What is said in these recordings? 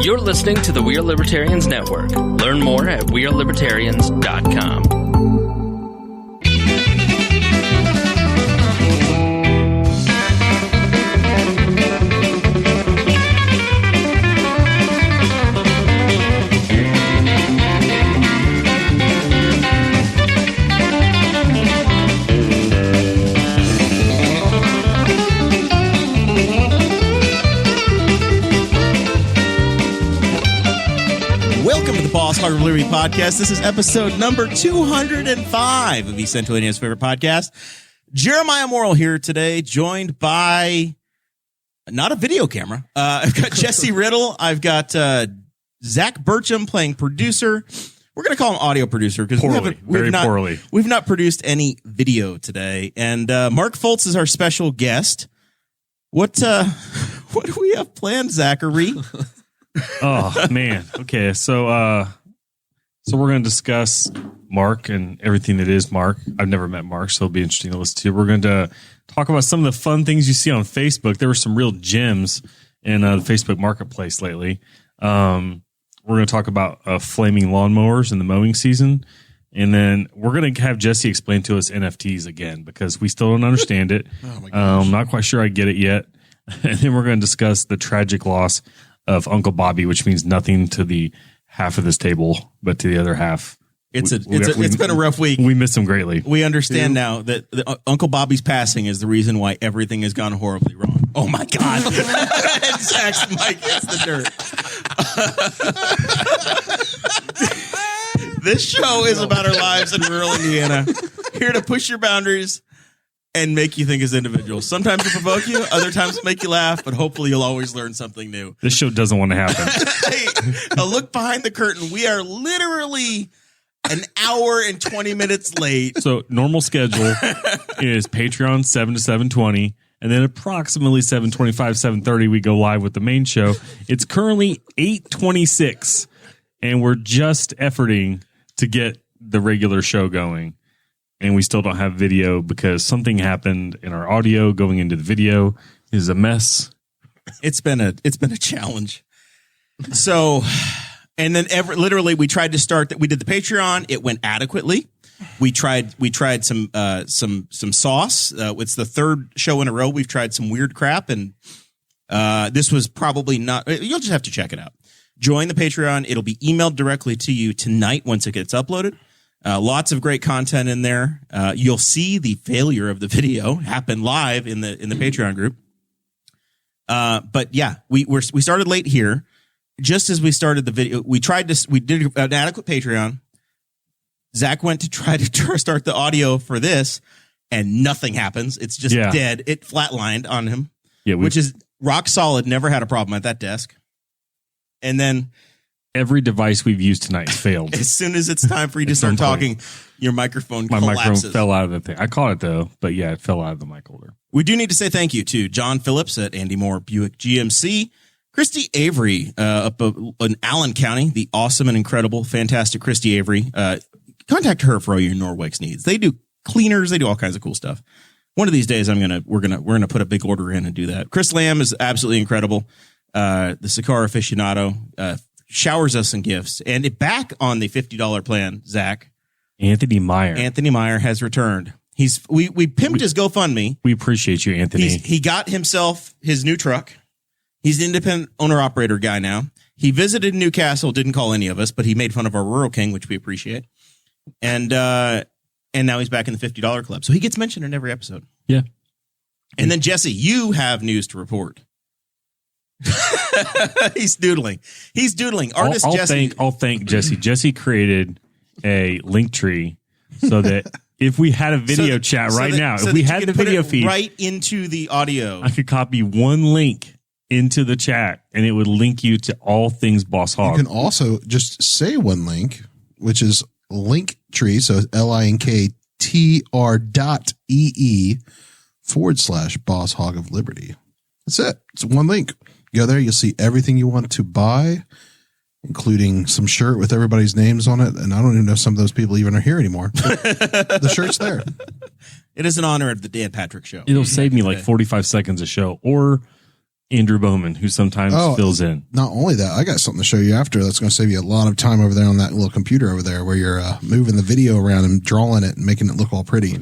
You're listening to the We Are Libertarians Network. Learn more at wearelibertarians.com. Boss Hog of Liberty podcast. This is episode number 205 of East Centralia's favorite podcast. Jeremiah Morrell here today, joined by not a video camera. I've got Jesse Riddle. I've got Zach Burcham playing producer. We're going to call him audio producer because we've not produced any video today. And Mark Fultz is our special guest. What do we have planned, Zachary? Oh man. Okay. So we're going to discuss Mark and everything that is Mark. I've never met Mark, so it'll be interesting to listen to. We're going to talk about some of the fun things you see on Facebook. There were some real gems in the Facebook marketplace lately. We're going to talk about flaming lawnmowers in the mowing season. And then we're going to have Jesse explain to us NFTs again, because we still don't understand it. Oh my gosh. I'm not quite sure I get it yet. And then we're going to discuss the tragic loss of Uncle Bobby, which means nothing to the half of this table, but to the other half. It's been a rough week. We miss him greatty. We understand now that Uncle Bobby's passing is the reason why everything has gone horribly wrong. Oh my God. And Zach's mic hits the dirt. This show is about our lives in rural Indiana. Here to push your boundaries and make you think as individuals. Sometimes it'll provoke you, other times it'll make you laugh, but hopefully you'll always learn something new. This show doesn't want to happen. Hey, a look behind the curtain. We are literally an hour and 20 minutes late. So normal schedule is Patreon 7 to 7:20, and then approximately 7:25, 7:30 we go live with the main show. It's currently 8:26, and we're just efforting to get the regular show going. And we still don't have video because something happened in our audio going into the video is a mess. It's been a challenge. So, and then literally we tried to start that. We did the Patreon. It went adequately. We tried some sauce. It's the third show in a row we've tried some weird crap, and this was probably not. You'll just have to check it out. Join the Patreon. It'll be emailed directly to you tonight once it gets uploaded. Lots of great content in there. You'll see the failure of the video happen live in the Patreon group. But yeah, we started late here. Just as we started the video, we did an adequate Patreon. Zach went to try to start the audio for this, and nothing happens. It's just dead. It flatlined on him, which is rock solid. Never had a problem at that desk. And then every device we've used tonight failed. As soon as it's time for you to start talking, your microphone collapses. My microphone fell out of the thing. I caught it though, but yeah, it fell out of the mic holder. We do need to say thank you to John Phillips at Andy Moore Buick GMC, Christy Avery up in Allen County, the awesome and incredible, fantastic Christy Avery. Contact her for all your Norwex needs. They do cleaners, they do all kinds of cool stuff. One of these days, we're gonna put a big order in and do that. Chris Lamb is absolutely incredible. The Sakara aficionado. Showers us in gifts. And back on the $50 plan, Zach. Anthony Meyer has returned. We pimped his GoFundMe. We appreciate you, Anthony. He got himself his new truck. He's an independent owner-operator guy now. He visited Newcastle, didn't call any of us, but he made fun of our Rural King, which we appreciate. And now he's back in the $50 club. So he gets mentioned in every episode. Yeah. And then, Jesse, you have news to report. He's doodling. I'll thank Jesse. Jesse created a link tree so that if we had a video chat right now, if we had the video feed right into the audio, I could copy one link into the chat and it would link you to all things Boss Hog. You can also just say one link, which is Linktree, so linktr.ee/Boss Hog of Liberty. That's it. It's one link. Go there. You'll see everything you want to buy, including some shirt with everybody's names on it. And I don't even know if some of those people even are here anymore. The shirt's there. It is an honor of the Dan Patrick Show. It'll save me like 45 seconds a show, or Andrew Bowman, who sometimes fills in. Not only that, I got something to show you after that's going to save you a lot of time over there on that little computer over there where you're moving the video around and drawing it and making it look all pretty.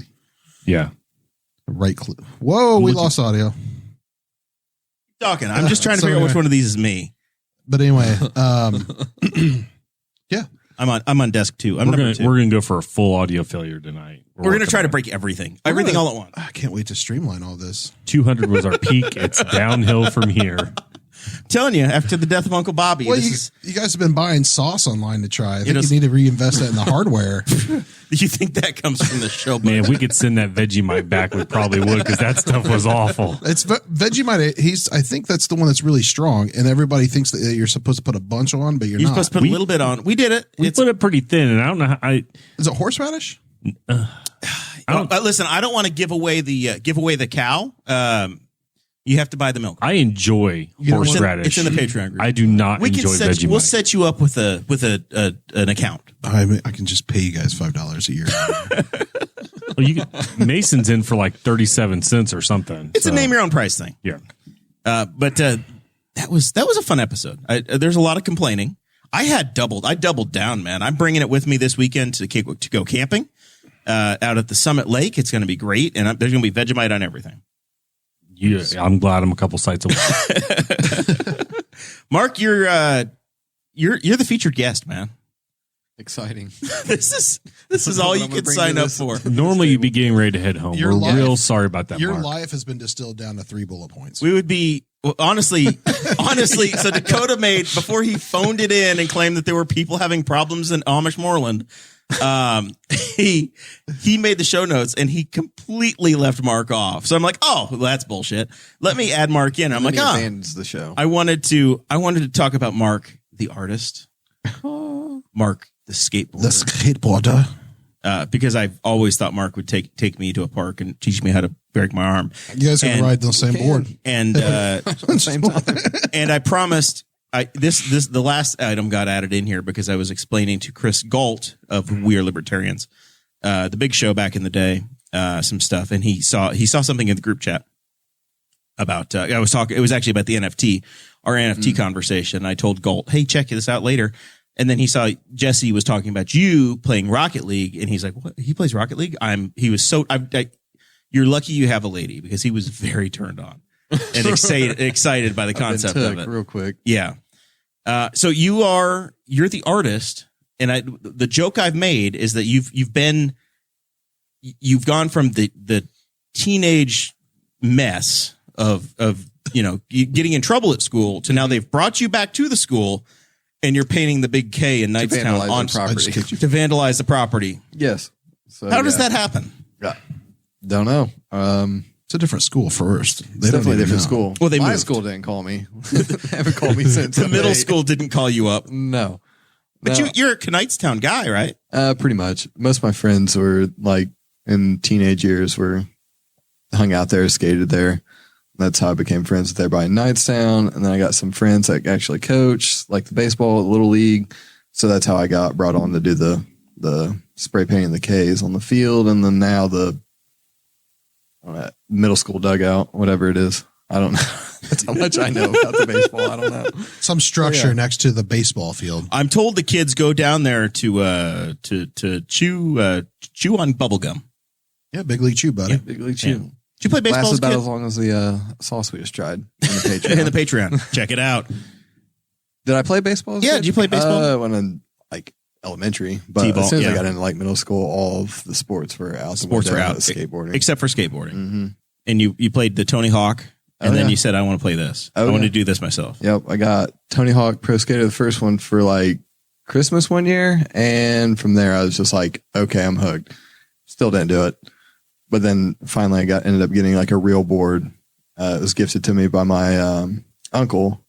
Yeah. Whoa, we lost audio. Talking. I'm just trying to figure out which one of these is me. But anyway, yeah. I'm on desk 2. We're gonna go for a full audio failure tonight. We're gonna try to break everything all at once. I can't wait to streamline all this. 200 was our peak. It's downhill from here. I'm telling you, after the death of Uncle Bobby, well, you guys have been buying sauce online to try. I think you need to reinvest that in the hardware. You think that comes from the show? Man, if we could send that Vegemite back, we probably would, because that stuff was awful. It's Vegemite. I think that's the one that's really strong, and everybody thinks that you're supposed to put a bunch on, but you're not. Supposed to put a little bit on. We did it. We put it pretty thin, and I don't know how. Is it horseradish? Listen, I don't want to give away the cow. You have to buy the milk. I enjoy horseradish. It's in the Patreon group. I do not enjoy Vegemite. We'll set you up with an account. I can just pay you guys $5 a year. Mason's in for like 37 cents or something. It's a name your own price thing. Yeah. But that was a fun episode. There's a lot of complaining. I doubled down, man. I'm bringing it with me this weekend to go camping out at the Summit Lake. It's going to be great, and there's going to be Vegemite on everything. Yeah, I'm glad I'm a couple sites away. Mark, you're the featured guest, man. Exciting. This is all you could sign up for. Normally, you'd be getting ready to head home. We're real sorry about that. Your Mark. life has been distilled down to 3 bullet points. We would be honestly. So Dakota made, before he phoned it in and claimed that there were people having problems in Amish Moreland. He made the show notes and he completely left Mark off. So I'm like, oh, well, that's bullshit. let me add Mark in. I'm like, abandons the show. I wanted to talk about Mark, the artist, Mark, the skateboarder, because I've always thought Mark would take me to a park and teach me how to break my arm. You guys can ride the same board and same time. And I promised. The last item got added in here because I was explaining to Chris Galt of We Are Libertarians, the big show back in the day, some stuff, and he saw something in the group chat about. I was talking. It was actually about the NFT, our NFT conversation. I told Galt, "Hey, check this out later." And then he saw Jesse was talking about you playing Rocket League, and he's like, "What? He plays Rocket League?" He was so. You're lucky you have a lady, because he was very turned on and excited by the concept of it. Real quick, yeah. So you're the artist, and the joke I've made is that you've gone from the teenage mess of getting in trouble at school to now they've brought you back to the school and you're painting the big K in Knightstown on property to vandalize the property. Yes. So, how does that happen? Don't know. It's a different school first. It's definitely a different school. Well, my school didn't call me. They haven't called me since. The middle school didn't call you up. No. But you're a Knightstown guy, right? Pretty much. Most of my friends were like in teenage years hung out there, skated there. That's how I became friends with everybody in Knightstown. And then I got some friends that actually coach, like the baseball, Little League. So that's how I got brought on to do the spray painting the K's on the field. And then now the middle school dugout, whatever it is. I don't know. That's how much I know about the baseball. I don't know. Some structure next to the baseball field. I'm told the kids go down there to chew on bubble gum. Yeah, Big League Chew, buddy. Yeah, Big League Chew. Yeah. Did you play baseball? Lasted about as long as the sauce we just tried in the Patreon. In the Patreon. Check it out. Did I play baseball? Yeah, did you play baseball? When in like elementary, but T-ball, as soon as I got into like middle school, all of the sports were out. Sports were out, skateboarding, except for skateboarding. Mm-hmm. And you played the Tony Hawk, and then you said, "I want to play this. I want to do this myself." Yep, I got Tony Hawk Pro Skater, the first one, for like Christmas one year, and from there I was just like, "Okay, I'm hooked." Still didn't do it, but then finally I ended up getting like a real board. It was gifted to me by my uncle,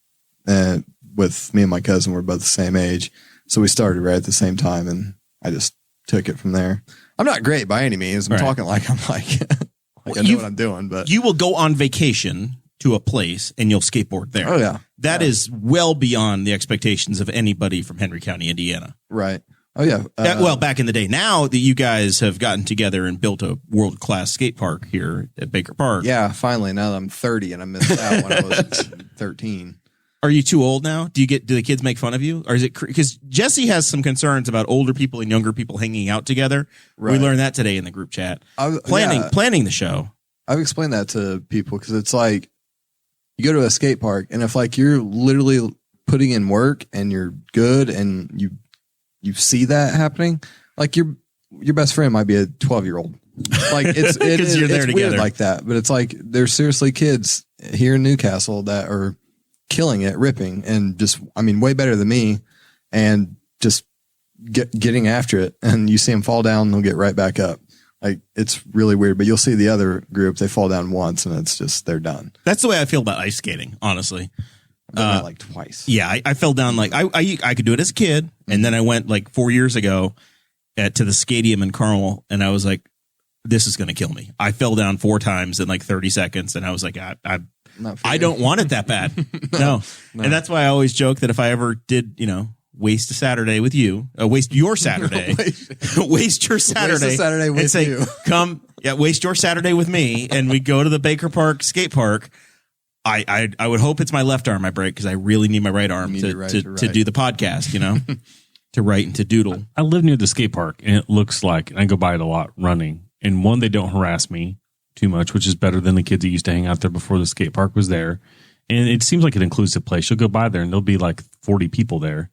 and with me and my cousin were both the same age. So we started right at the same time, and I just took it from there. I'm not great by any means. I'm talking like I'm like, I know what I'm doing, but you will go on vacation to a place and you'll skateboard there. Oh yeah. That is well beyond the expectations of anybody from Henry County, Indiana. Right. Oh yeah. Well, back in the day. Now that you guys have gotten together and built a world-class skate park here at Baker Park. Yeah, finally. Now that I'm 30 and I missed out when I was 13. Are you too old now? Do the kids make fun of you? Or is it because Jesse has some concerns about older people and younger people hanging out together? Right. We learned that today in the group chat. Planning the show. I've explained that to people because it's like you go to a skate park and if like you're literally putting in work and you're good and you see that happening, like your best friend might be a 12-year-old. Like it's you're there it's together. Weird like that, but it's like there's seriously kids here in Newcastle that are killing it, ripping, and just way better than me, and just getting after it. And you see them fall down, they'll get right back up. Like it's really weird, but you'll see the other group, they fall down once and it's just they're done. That's the way I feel about ice skating, honestly. Like twice. Yeah, I fell down like I could do it as a kid, and then I went like 4 years ago to the Stadium in Carmel, and I was like, "This is going to kill me." I fell down 4 times in like 30 seconds, and I was like, "I don't want it that bad." No. And that's why I always joke that if I ever did, waste a Saturday with you, waste your Saturday, waste your Saturday, and say, you. Waste your Saturday with me, and we go to the Baker Park skate park. I would hope it's my left arm I break because I really need my right arm to do the podcast, to write and to doodle. I live near the skate park, and it looks like, and I go by it a lot running. And one, they don't harass me too much, which is better than the kids that used to hang out there before the skate park was there. And it seems like an inclusive place. You'll go by there, and there'll be like 40 people there.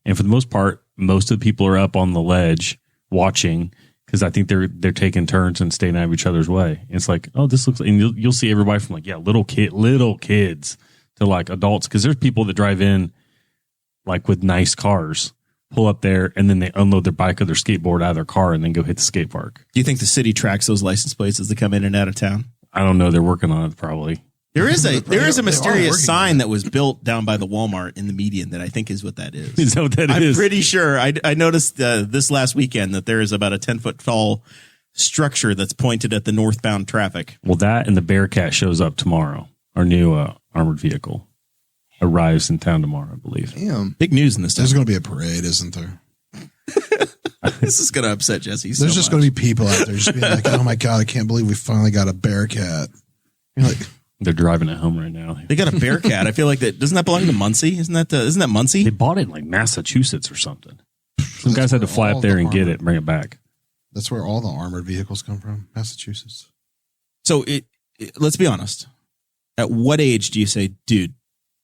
And for the most part, most of the people are up on the ledge watching, because I think they're taking turns and staying out of each other's way. And it's like, oh, this looks, and you'll see everybody from like, little kids to like adults. Because there's people that drive in like with nice cars, pull up there, and then they unload their bike or their skateboard out of their car and then go hit the skate park. Do you think the city tracks those license plates as they come in and out of town? I don't know. They're working on it probably. There is a mysterious sign that was built down by the Walmart in the median that I think is what that is. Is that what that is? I'm pretty sure. I noticed this last weekend that there is about a 10-foot tall structure that's pointed at the northbound traffic. Well, that and the Bearcat shows up tomorrow. Our new armored vehicle arrives in town tomorrow, I believe. Damn. Big news in this town. There's going to be a parade, isn't there? This is going to upset Jesse so There's just going to be people out there just being like, oh my God, I can't believe we finally got a Bearcat. You're like, they're driving it home right now. They got a Bearcat. I feel like doesn't that belong to Muncie? Isn't that Muncie? They bought it in like Massachusetts or something. Some guys had to fly up there and get it and bring it back. That's where all the armored vehicles come from, Massachusetts. So let's be honest. At what age do you say, dude,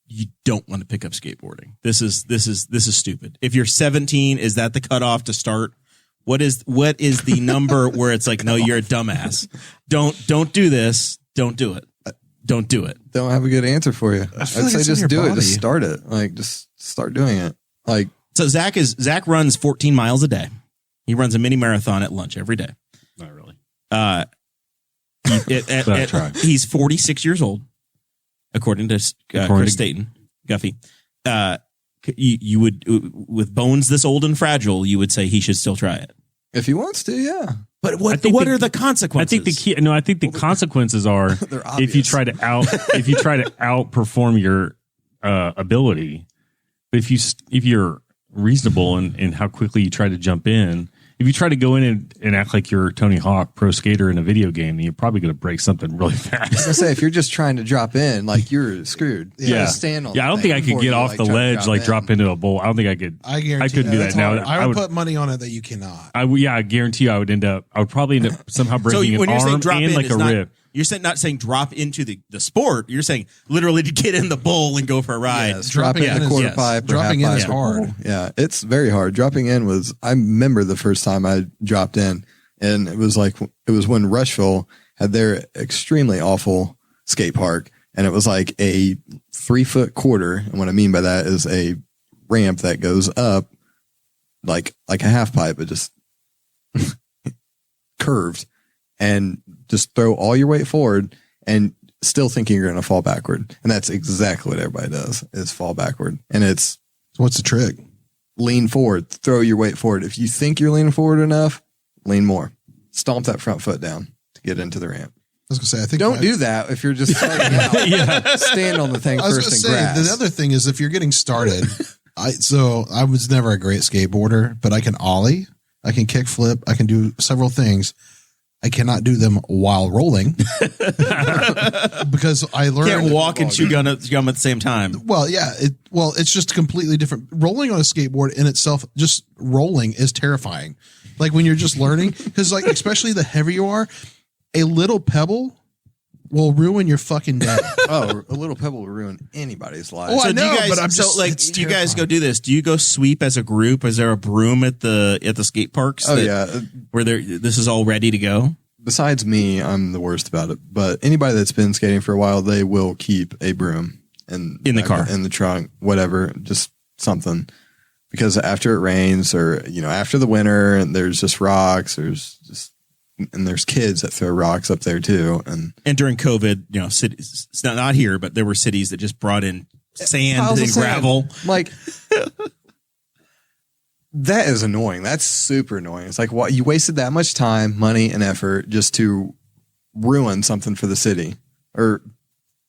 you don't want to pick up skateboarding? This is stupid. If you're 17, is that the cutoff to start? What is the number where it's like, no, you're a dumbass. Don't do this. Don't do it. Don't do it. Don't have a good answer for you. I'd say just do it. Body. Just start it. Like just start doing it. Like so Zach runs 14 miles a day. He runs a mini marathon at lunch every day. Not really. He's 46 years old, according to Chris Staten, Guffey. You would, with bones this old and fragile, you would say he should still try it. if he wants to, yeah. But what are the consequences? I think the consequences are if you try to outperform your ability. But if you're reasonable in how quickly you try to jump in, if you try to go in and act like you're Tony Hawk Pro Skater in a video game, then you're probably going to break something really fast. I was gonna say, if you're just trying to drop in, like you're screwed. Yeah. Stand on I don't think I could get off the ledge, drop into a bowl. I don't think I could. I guarantee I couldn't do that now. I would put money on it that you cannot. I guarantee you I would probably end up somehow breaking an arm and like a rib. You're not saying drop into the sport. You're saying literally to get in the bowl and go for a ride. Yes, dropping in a quarter pipe. Dropping in is hard. Yeah, it's very hard. Dropping in I remember the first time I dropped in, and it was when Rushville had their extremely awful skate park, and it was like a 3-foot quarter. And what I mean by that is a ramp that goes up like a half pipe, but just curved, and just throw all your weight forward and still thinking you're going to fall backward. And that's exactly what everybody does, is fall backward. And it's, what's the trick? Lean forward, throw your weight forward. If you think you're leaning forward enough, lean more. Stomp that front foot down to get into the ramp. I was going to say, I think don't do that if you're just starting out. Yeah. Stand on the thing I was first going and to say, grasp. the other thing is if you're getting started I was never a great skateboarder, but I can ollie, I can kick flip, I can do several things. I cannot do them while rolling because I learned Can't walk and chew gum at the same time. Well, yeah. It's just completely different. Rolling on a skateboard in itself, just rolling is terrifying. Like when you're just learning, because like, especially the heavier you are, a little pebble will ruin your fucking day. Oh, a little pebble will ruin anybody's life. Oh, So I do you know, guys, but I'm so just, like, it's do you guys terrifying. go do this? Do you go sweep as a group? Is there a broom at the skate parks? Oh, yeah. Where this is all ready to go? Besides me, I'm the worst about it. But anybody that's been skating for a while, they will keep a broom In the car. in the trunk, whatever, just something. Because after it rains or, after the winter and there's just rocks, and there's kids that throw rocks up there too. And during COVID, cities, it's not here, but there were cities that just brought in sand piles and of sand. gravel. Like, that is annoying. That's super annoying. It's like, what, you wasted that much time, money, and effort just to ruin something for the city or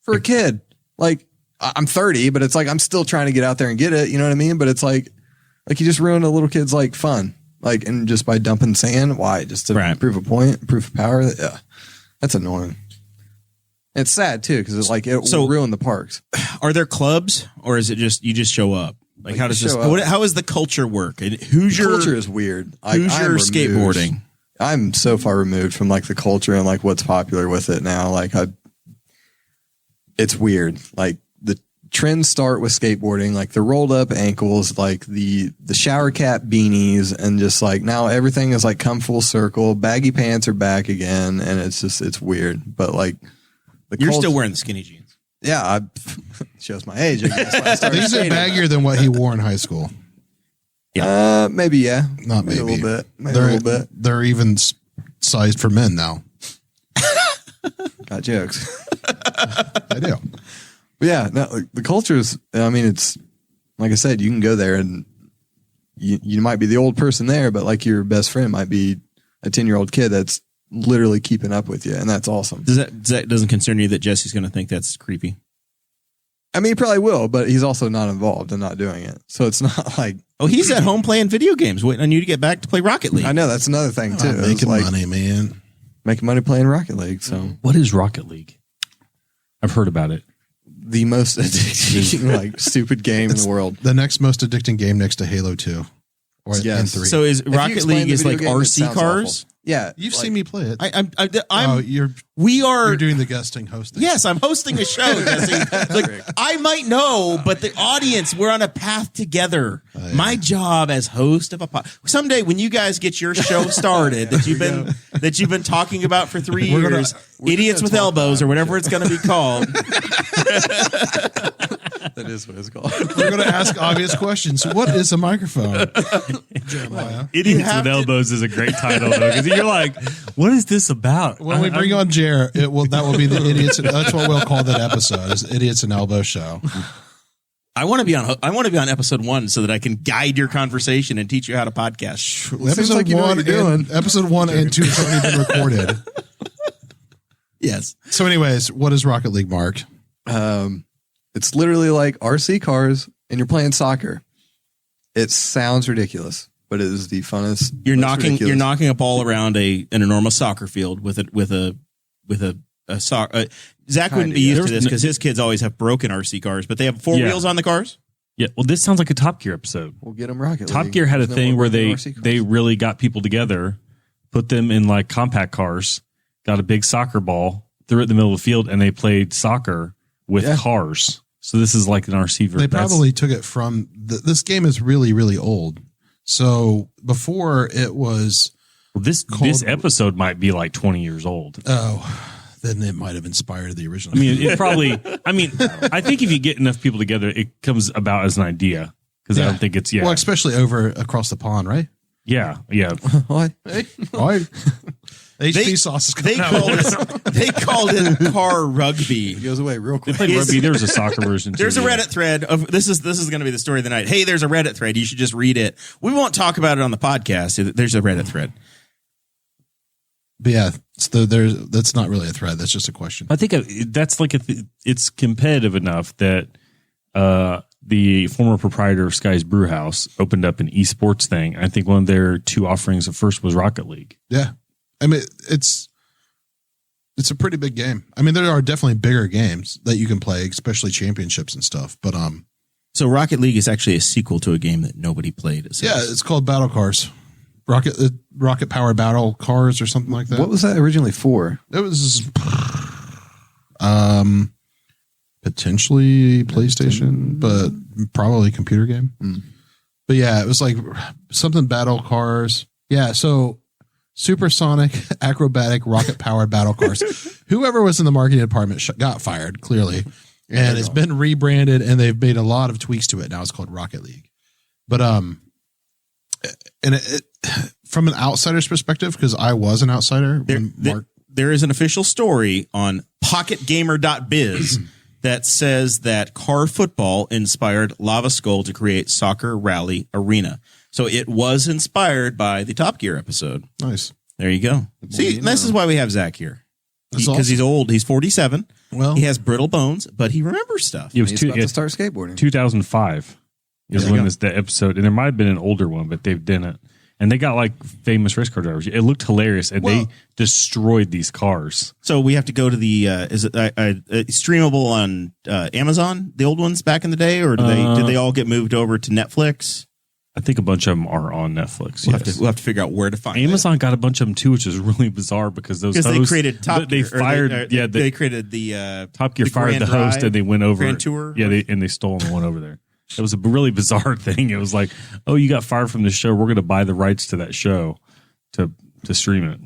for a kid. Like, I'm 30, but it's like, I'm still trying to get out there and get it. You know what I mean? But it's like you just ruined a little kid's like fun. Like, and just by dumping sand, why? Just to prove a point, proof of power. Yeah, that's annoying. It's sad too because it's like it will ruin the parks. Are there clubs, or is it just you just show up? Like how does this? show up. How is the culture work? And who's your Culture is weird. Like, who's your skateboarding? I'm so far removed from like the culture and like what's popular with it now. Like it's weird. Like the trends start with skateboarding, like the rolled up ankles, like the shower cap beanies, and just like now everything is like come full circle. Baggy pants are back again, and it's weird. But like You're still wearing the skinny jeans. Yeah, shows my age. I guess. When I started These are skating. baggier than what he wore in high school. Maybe, yeah. Not maybe. A little bit. Maybe a little bit. They're even sized for men now. Got jokes. I do. But yeah, no, the culture is, I mean, it's like I said, you can go there and you might be the old person there, but like your best friend might be a 10-year-old kid that's literally keeping up with you. And that's awesome. That doesn't concern you that Jesse's going to think that's creepy? I mean, he probably will, but he's also not involved and not doing it. So it's not like, Oh, he's at home playing video games, waiting on you to get back to play Rocket League. I know that's another thing too. It's Making like money, man. making money playing Rocket League. So What is Rocket League? I've heard about it. the most addicting, like stupid game in the world. The next most addicting game next to Halo 2. Or Yes. and 3. So is If you Rocket explain League the is video like game, it RC sounds cars? awful. Yeah. You've like, seen me play it. I'm you're you're doing the guesting hosting. Yes, I'm hosting a show, Jesse. Like, I might know, but the audience, we're on a path together. Yeah. My job as host of a pod. Someday when you guys get your show started that you've been talking about for 3 We're gonna- years, Idiots with Elbows or whatever it's going to be called. that is what it's called. We're going to ask obvious questions. What is a microphone? Jeremiah. Idiots have with to- Elbows is a great title though, because you're like, what is this about? When we bring on Jer, that will be the idiots. That's what we'll call that episode: is Idiots and Elbow Show. I want to be on episode 1 so that I can guide your conversation and teach you how to podcast. Episode like you know what 1 you're and episode 1 and 2 have already been recorded. Yes. So, anyways, what is Rocket League, Mark? It's literally like RC cars and you're playing soccer. It sounds ridiculous, but it is the funnest. You're most ridiculous. knocking a ball around an enormous soccer field with a soccer. Zach wouldn't be used to this because his kids always have broken RC cars, but they have 4 wheels on the cars. Yeah, well, this sounds like a Top Gear episode. We'll get them Rocket Top League. Gear had a There's no thing more where broken they RC cars. they really got people together, put them in like compact cars, got a big soccer ball, threw it in the middle of the field, and they played soccer with cars. So this is like an RC version. They probably took it from this game is really, really old. So before it was this episode might be like 20 years old. then it might have inspired the original. I mean, it probably. I mean, I think if you get enough people together, it comes about as an idea. Because I don't think it's well, especially over across the pond, right? Yeah. What? HP sauce is coming out. They called it car rugby. It goes away real They quick. played rugby. There was a soccer version. Too, There's a Reddit thread of this is going to be the story of the night. Hey, there's a Reddit thread. You should just read it. We won't talk about it on the podcast. There's a Reddit thread. But yeah, that's not really a thread. That's just a question. I think that's like it's competitive enough that the former proprietor of Sky's Brew House opened up an esports thing. I think one of their 2 offerings at first was Rocket League. Yeah. I mean, it's a pretty big game. I mean, there are definitely bigger games that you can play, especially championships and stuff. But so Rocket League is actually a sequel to a game that nobody played. Yeah, it's called Battle Cars. Rocket Powered Battle Cars or something like that. What was that originally for? It was potentially PlayStation, but probably computer game. But yeah, it was like something Battle Cars. Yeah, so supersonic, acrobatic, rocket powered battle cars. Whoever was in the marketing department got fired, clearly. And it's been rebranded and they've made a lot of tweaks to it. Now it's called Rocket League. But and it from an outsider's perspective, because I was an outsider. There is an official story on pocketgamer.biz that says that car football inspired Lava Skull to create Soccer Rally Arena. So it was inspired by the Top Gear episode. Nice. There you go. See, this is why we have Zach here. Because he's old. He's 47. Well, he has brittle bones, but he remembers stuff. It was He's about to start skateboarding. 2005 is when the episode, and there might have been an older one, but they've done it. And they got like famous race car drivers. It looked hilarious, and they destroyed these cars. So we have to go to the is it streamable on Amazon? The old ones back in the day, or did they all get moved over to Netflix? I think a bunch of them are on Netflix. We'll have to figure out where to find. Amazon got a bunch of them too, which is really bizarre because those hosts, they created Top Gear. They fired. They created the Top Gear fired the host, and they went over Grand Tour. Yeah, they stole and went over there. It was a really bizarre thing. It was like, oh, you got fired from the show. We're going to buy the rights to that show to stream it.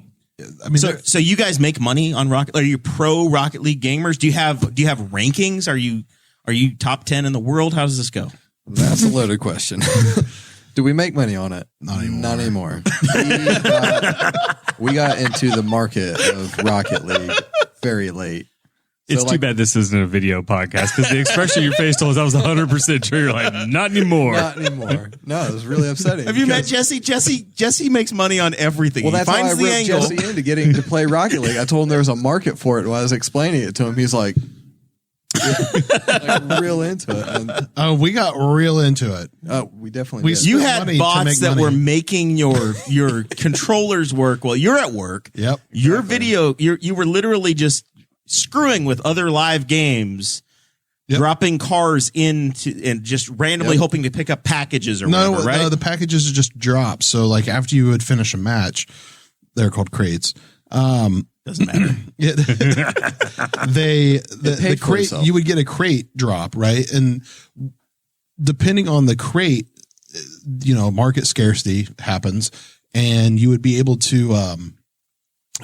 I mean, so you guys make money on Rocket? Are you pro Rocket League gamers? Do you have rankings? Are you top 10 in the world? How does this go? That's a loaded question. Do we make money on it? Not anymore. Not anymore. We got into the market of Rocket League very late. It's too bad this isn't a video podcast because the expression your face told us I was 100% true. You're like, not anymore. Not anymore. No, it was really upsetting. Have you met Jesse? Jesse makes money on everthing. Well, that's he finds why I roped angle. Jesse into getting to play Rocket League. I told him there was a market for it. When I was explaining it to him, he's like real into it. And, we got real into it. we definitely did. You had bots that were making your controllers work while you're at work. Yep. Your video, you were literally just screwing with other live games, dropping cars into and just randomly hoping to pick up packages or whatever, right? No, the packages are just drops. So like after you would finish a match, they're called crates. Doesn't matter. Yeah, the crate, you would get a crate drop, right? And depending on the crate, market scarcity happens, and you would be able to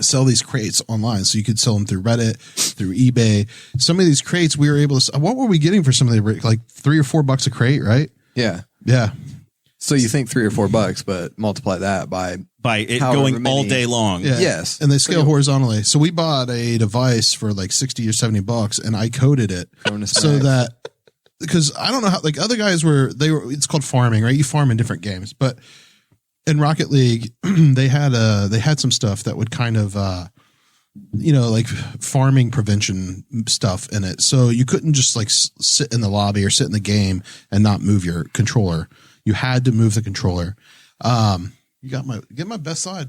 sell these crates online. So you could sell them through Reddit, through eBay. Some of these crates we were able to, what were we getting for some of the, like $3 or $4 a crate, right? Yeah. Yeah. So you think $3 or $4, but multiply that by it going all day long. Yeah. Yes. And they scale horizontally. So we bought a device for like $60 or $70 and I coded it so that, because I don't know how, like other guys it's called farming, right? You farm in different games, but in Rocket League, they had some stuff that would kind of, like farming prevention stuff in it. So you couldn't just like sit in the lobby or sit in the game and not move your controller. You had to move the controller. Get my best side.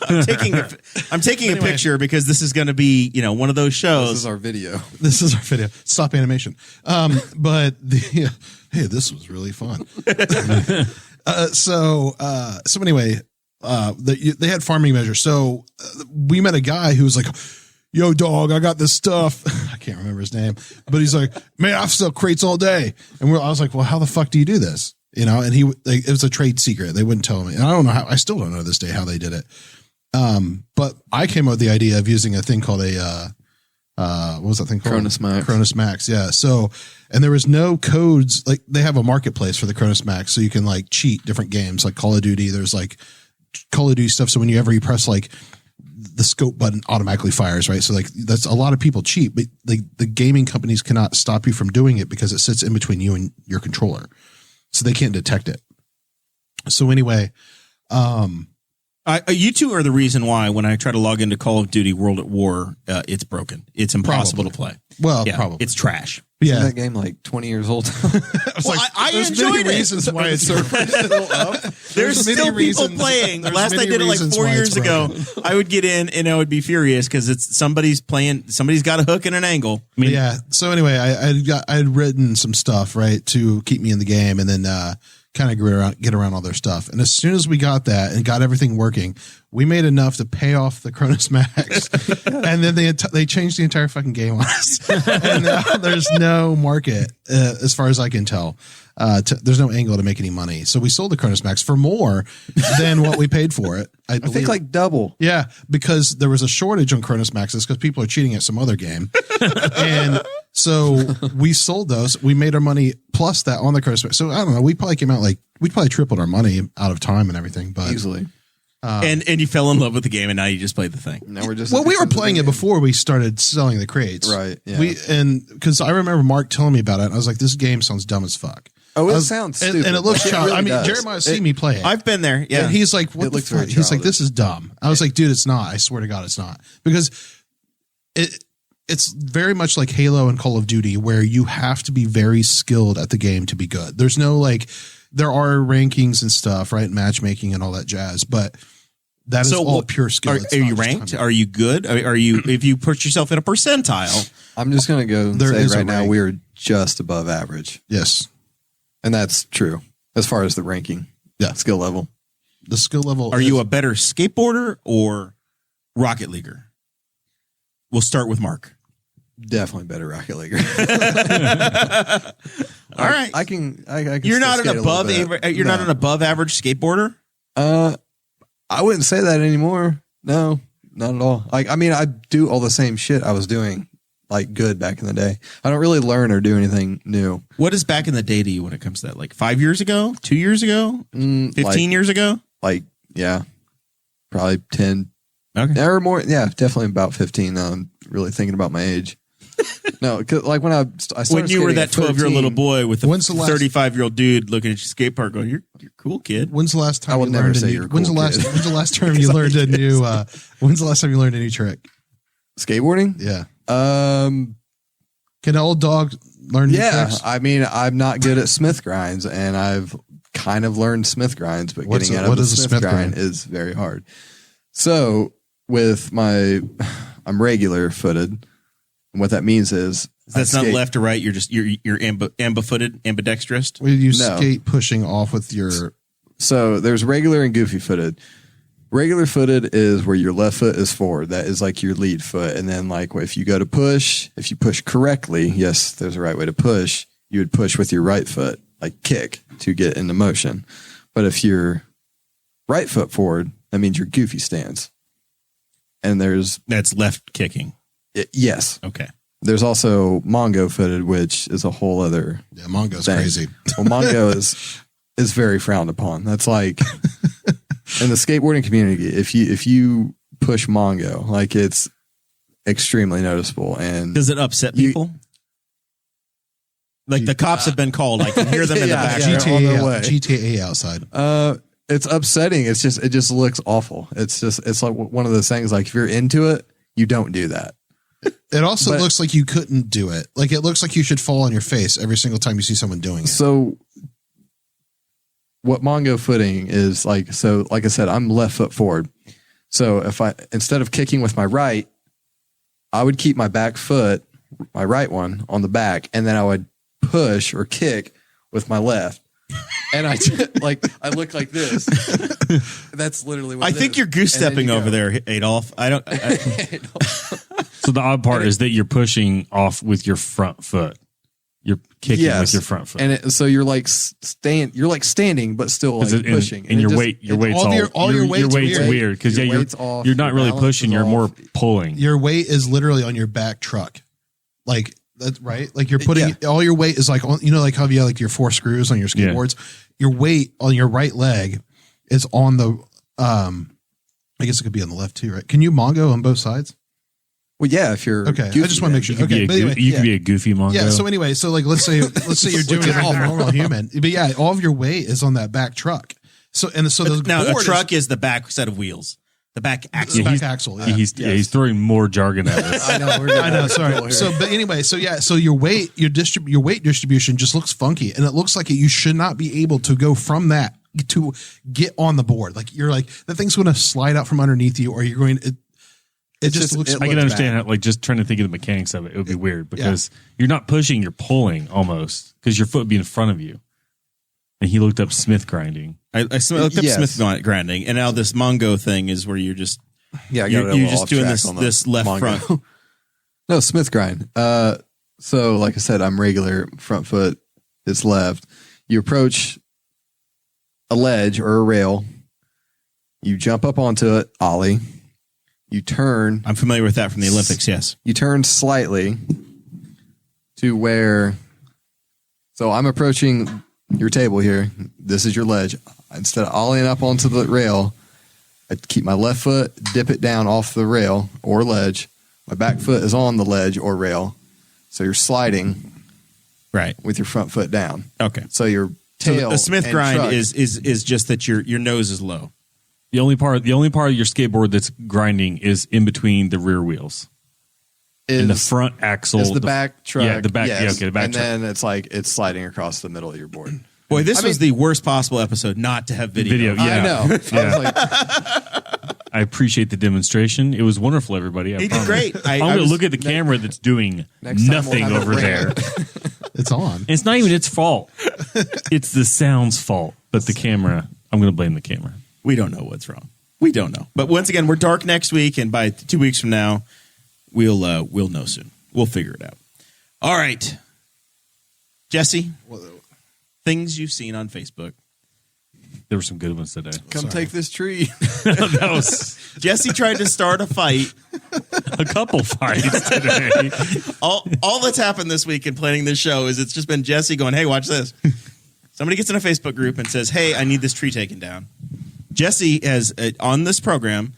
I'm taking a picture because this is going to be, one of those shows. This is our video. Stop animation. But hey, this was really fun. So anyway, they had farming measures. So we met a guy who was like, yo, dog, I got this stuff. I can't remember his name, but he's like, man, I sell crates all day. And I was like, well, how the fuck do you do this? And it was a trade secret. They wouldn't tell me. And I don't know how, I still don't know this day how they did it. But I came up with the idea of using a thing called what was that thing called? Cronus Max. Yeah. So, and there was no codes. Like they have a marketplace for the Cronus Max. So you can like cheat different games like Call of Duty. There's like Call of Duty stuff. So when you press like the scope button automatically fires, right? So like that's a lot of people cheat, but the gaming companies cannot stop you from doing it because it sits in between you and your controller. So they can't detect it. So anyway, you two are the reason why when I try to log into Call of Duty World at War, it's broken. It's impossible to play. Well, probably. It's trash. Yeah. that game like 20 years old. I there's enjoyed many it. reasons why it's still up. There's many still people reasons- playing. there's Last I many did it like reasons 4 why years it's ago. broken. I would get in and I would be furious because it's somebody's playing. Somebody's got a hook and an angle. I mean, Yeah. So anyway, I had written some stuff, right, to keep me in the game, and then kind of get around all their stuff. And as soon as we got that and got everything working, we made enough to pay off the Cronus Max, and then they changed the entire fucking game on us. And now there's no market, as far as I can tell. There's no angle to make any money. So we sold the Cronus Max for more than what we paid for it. I think like double. Yeah, because there was a shortage on Cronus Maxes because people are cheating at some other game. And so we sold those. We made our money plus that on the Cronus Max. So I don't know. We probably came out we probably tripled our money out of time and everything. But Easily. And you fell in love with the game and now you just played the thing. Now we're just well, we were playing it before we started selling the crates. Right, yeah. Because I remember Mark telling me about it. And I was like, this game sounds dumb as fuck. Oh, it sounds stupid. And it looks Like, it childish. really I mean, does. Jeremiah's seen me play it. I've been there. Yeah. And he's like, what It the looks fuck? very He's like, this childish. is dumb. I was like, dude, it's not. I swear to God, it's not. Because it's very much like Halo and Call of Duty, where you have to be very skilled at the game to be good. There's no there are rankings and stuff, right? Matchmaking and all that jazz, but that is all pure skill. It's Are not you just ranked? time. Are you good? Are you, if you put yourself in a percentile? I'm just going to go and There is say a right now rank. we're just above average. Yes. And that's true as far as the ranking. Yeah. Skill level. The skill level. Are you a better skateboarder or Rocket Leaguer? We'll start with Mark. Definitely better Rocket Leaguer. All right. I can You're still not skate an a above little bit. you're not No. an above average skateboarder? I wouldn't say that anymore. No, not at all. I mean, I do all the same shit I was doing good back in the day. I don't really learn or do anything new. What is back in the day to you when it comes to that? Like 5 years ago, 2 years ago, 15 years ago? Yeah, probably 10 Okay. or more. Yeah, definitely about 15 now. I'm really thinking about my age. No, cause when I started When you were skating that at 12-year-old little 13, boy with the When's the last- 35-year-old dude looking at your skate park going, you're cool, kid. When's the last time I will you never learned a say new? you're a When's the cool last? kid. When's the last time you learned a new? When's the last time you learned a new trick? skateboarding. Yeah. Um, Can an old dog learn new yeah, tricks? I mean, I'm not good at Smith grinds, and I've kind of learned Smith grinds, but What's getting a- out what of is the a Smith Smith grind grind? is very hard. So with I'm regular footed. And what that means is That's I not skate- left or right. You're just you're ambifooted, ambidextrous. Where you No. skate pushing off with your. So there's regular and goofy footed. Regular footed is where your left foot is forward. That is like your lead foot. And then if you go to push, if you push correctly, yes, there's a right way to push. You would push with your right foot, like kick to get into motion. But if you're right foot forward, that means your goofy stance. And That's left kicking. yes, Okay. there's also Mongo footed, which is a whole other Yeah, Mongo's thing. crazy. Well, Mongo is very frowned upon. That's like in the skateboarding community, if you push Mongo, it's extremely noticeable. And Does it upset people? Like the cops have been called. I can hear them in the Yeah, back. yeah. on their way. GTA outside. it's upsetting. It just looks awful. It's like one of those things. Like if you're into it, you don't do that. It also But- looks like you couldn't do it. Like it looks like you should fall on your face every single time you see someone doing it. So what Mongo footing is like I said, I'm left foot forward. So if instead of kicking with my right, I would keep my back foot, my right one, on the back, and then I would push or kick with my left. And I look like this. That's literally what I it think is. you're goose And then stepping you over go. there, Adolf. So the odd part is that you're pushing off with your front foot. You're kicking Yes. with your front foot. And so you're standing, but still Is it- pushing. and your it just- weight's all your weight's weird because Your you're weight's off, you're not your really balance pushing. is You're more off. pulling. Your weight is literally on your back truck. Like that's right. Like you're putting all your weight is like on, like how you have like your 4 screws on your skateboards. Your weight on your right leg is on the, I guess it could be on the left too, right? Can you Mongo on both sides? Well, yeah, if you're Okay. goofy, I just want to make sure. You could Okay. be a But anyway, you could be a goofy Mongo. yeah. So anyway, so let's say you're doing it like a normal human, but yeah, all of your weight is on that back truck. So the Now, a board truck is the back set of wheels. The back The axle. back axle. Yeah. He's throwing more jargon at us. I know. I know. Sorry. So, but anyway, so your weight distribution just looks funky, and it looks like you should not be able to go from that to get on the board. Like you're like the thing's going to slide out from underneath you, or you're going. It just looks. I can understand how, like, just trying to think of the mechanics of it. It would be weird because you're not pushing, you're pulling almost because your foot would be in front of you. And he looked up Smith grinding. I looked up Smith grinding, and now this Mongo thing is where you're just you're just doing this left Mongo. front. No, Smith grind. So like I said, I'm regular front foot is left. You approach a ledge or a rail. You jump up onto it, ollie. You turn. I'm familiar with that from the Olympics. Yes. You turn slightly to where. So I'm approaching your table here. This is your ledge. Instead of ollieing up onto the rail, I keep my left foot, dip it down off the rail or ledge. My back foot is on the ledge or rail. So you're sliding Right. with your front foot down. Okay. So your tail. So a Smith and grind truck- is just that your nose is low. The only part of your skateboard that's grinding is in between the rear wheels. is And the front axle. is the back truck. Yeah, the back. yes. Yeah, okay, the back and truck. then it's like it's sliding across the middle of your board. Boy, this was the worst possible episode not to have video. Yeah. I know. Yeah. I was like, I appreciate the demonstration. It was wonderful, everybody. I He did promise. great. I'm going to look at the camera that's doing next time nothing we'll have over a there. rant. It's on. And it's not even its fault. It's the sound's fault. But the camera, I'm going to blame the camera. We don't know what's wrong. We don't know. But once again, we're dark next week, and by 2 weeks from now, we'll know soon. We'll figure it out. All right, Jesse. Things you've seen on Facebook. There were some good ones today. Come take this tree. That was Jesse tried to start a fight. a couple fights today. All that's happened this week in planning this show is it's just been Jesse going, "Hey, watch this." Somebody gets in a Facebook group and says, "Hey, I need this tree taken down." Jesse has on this program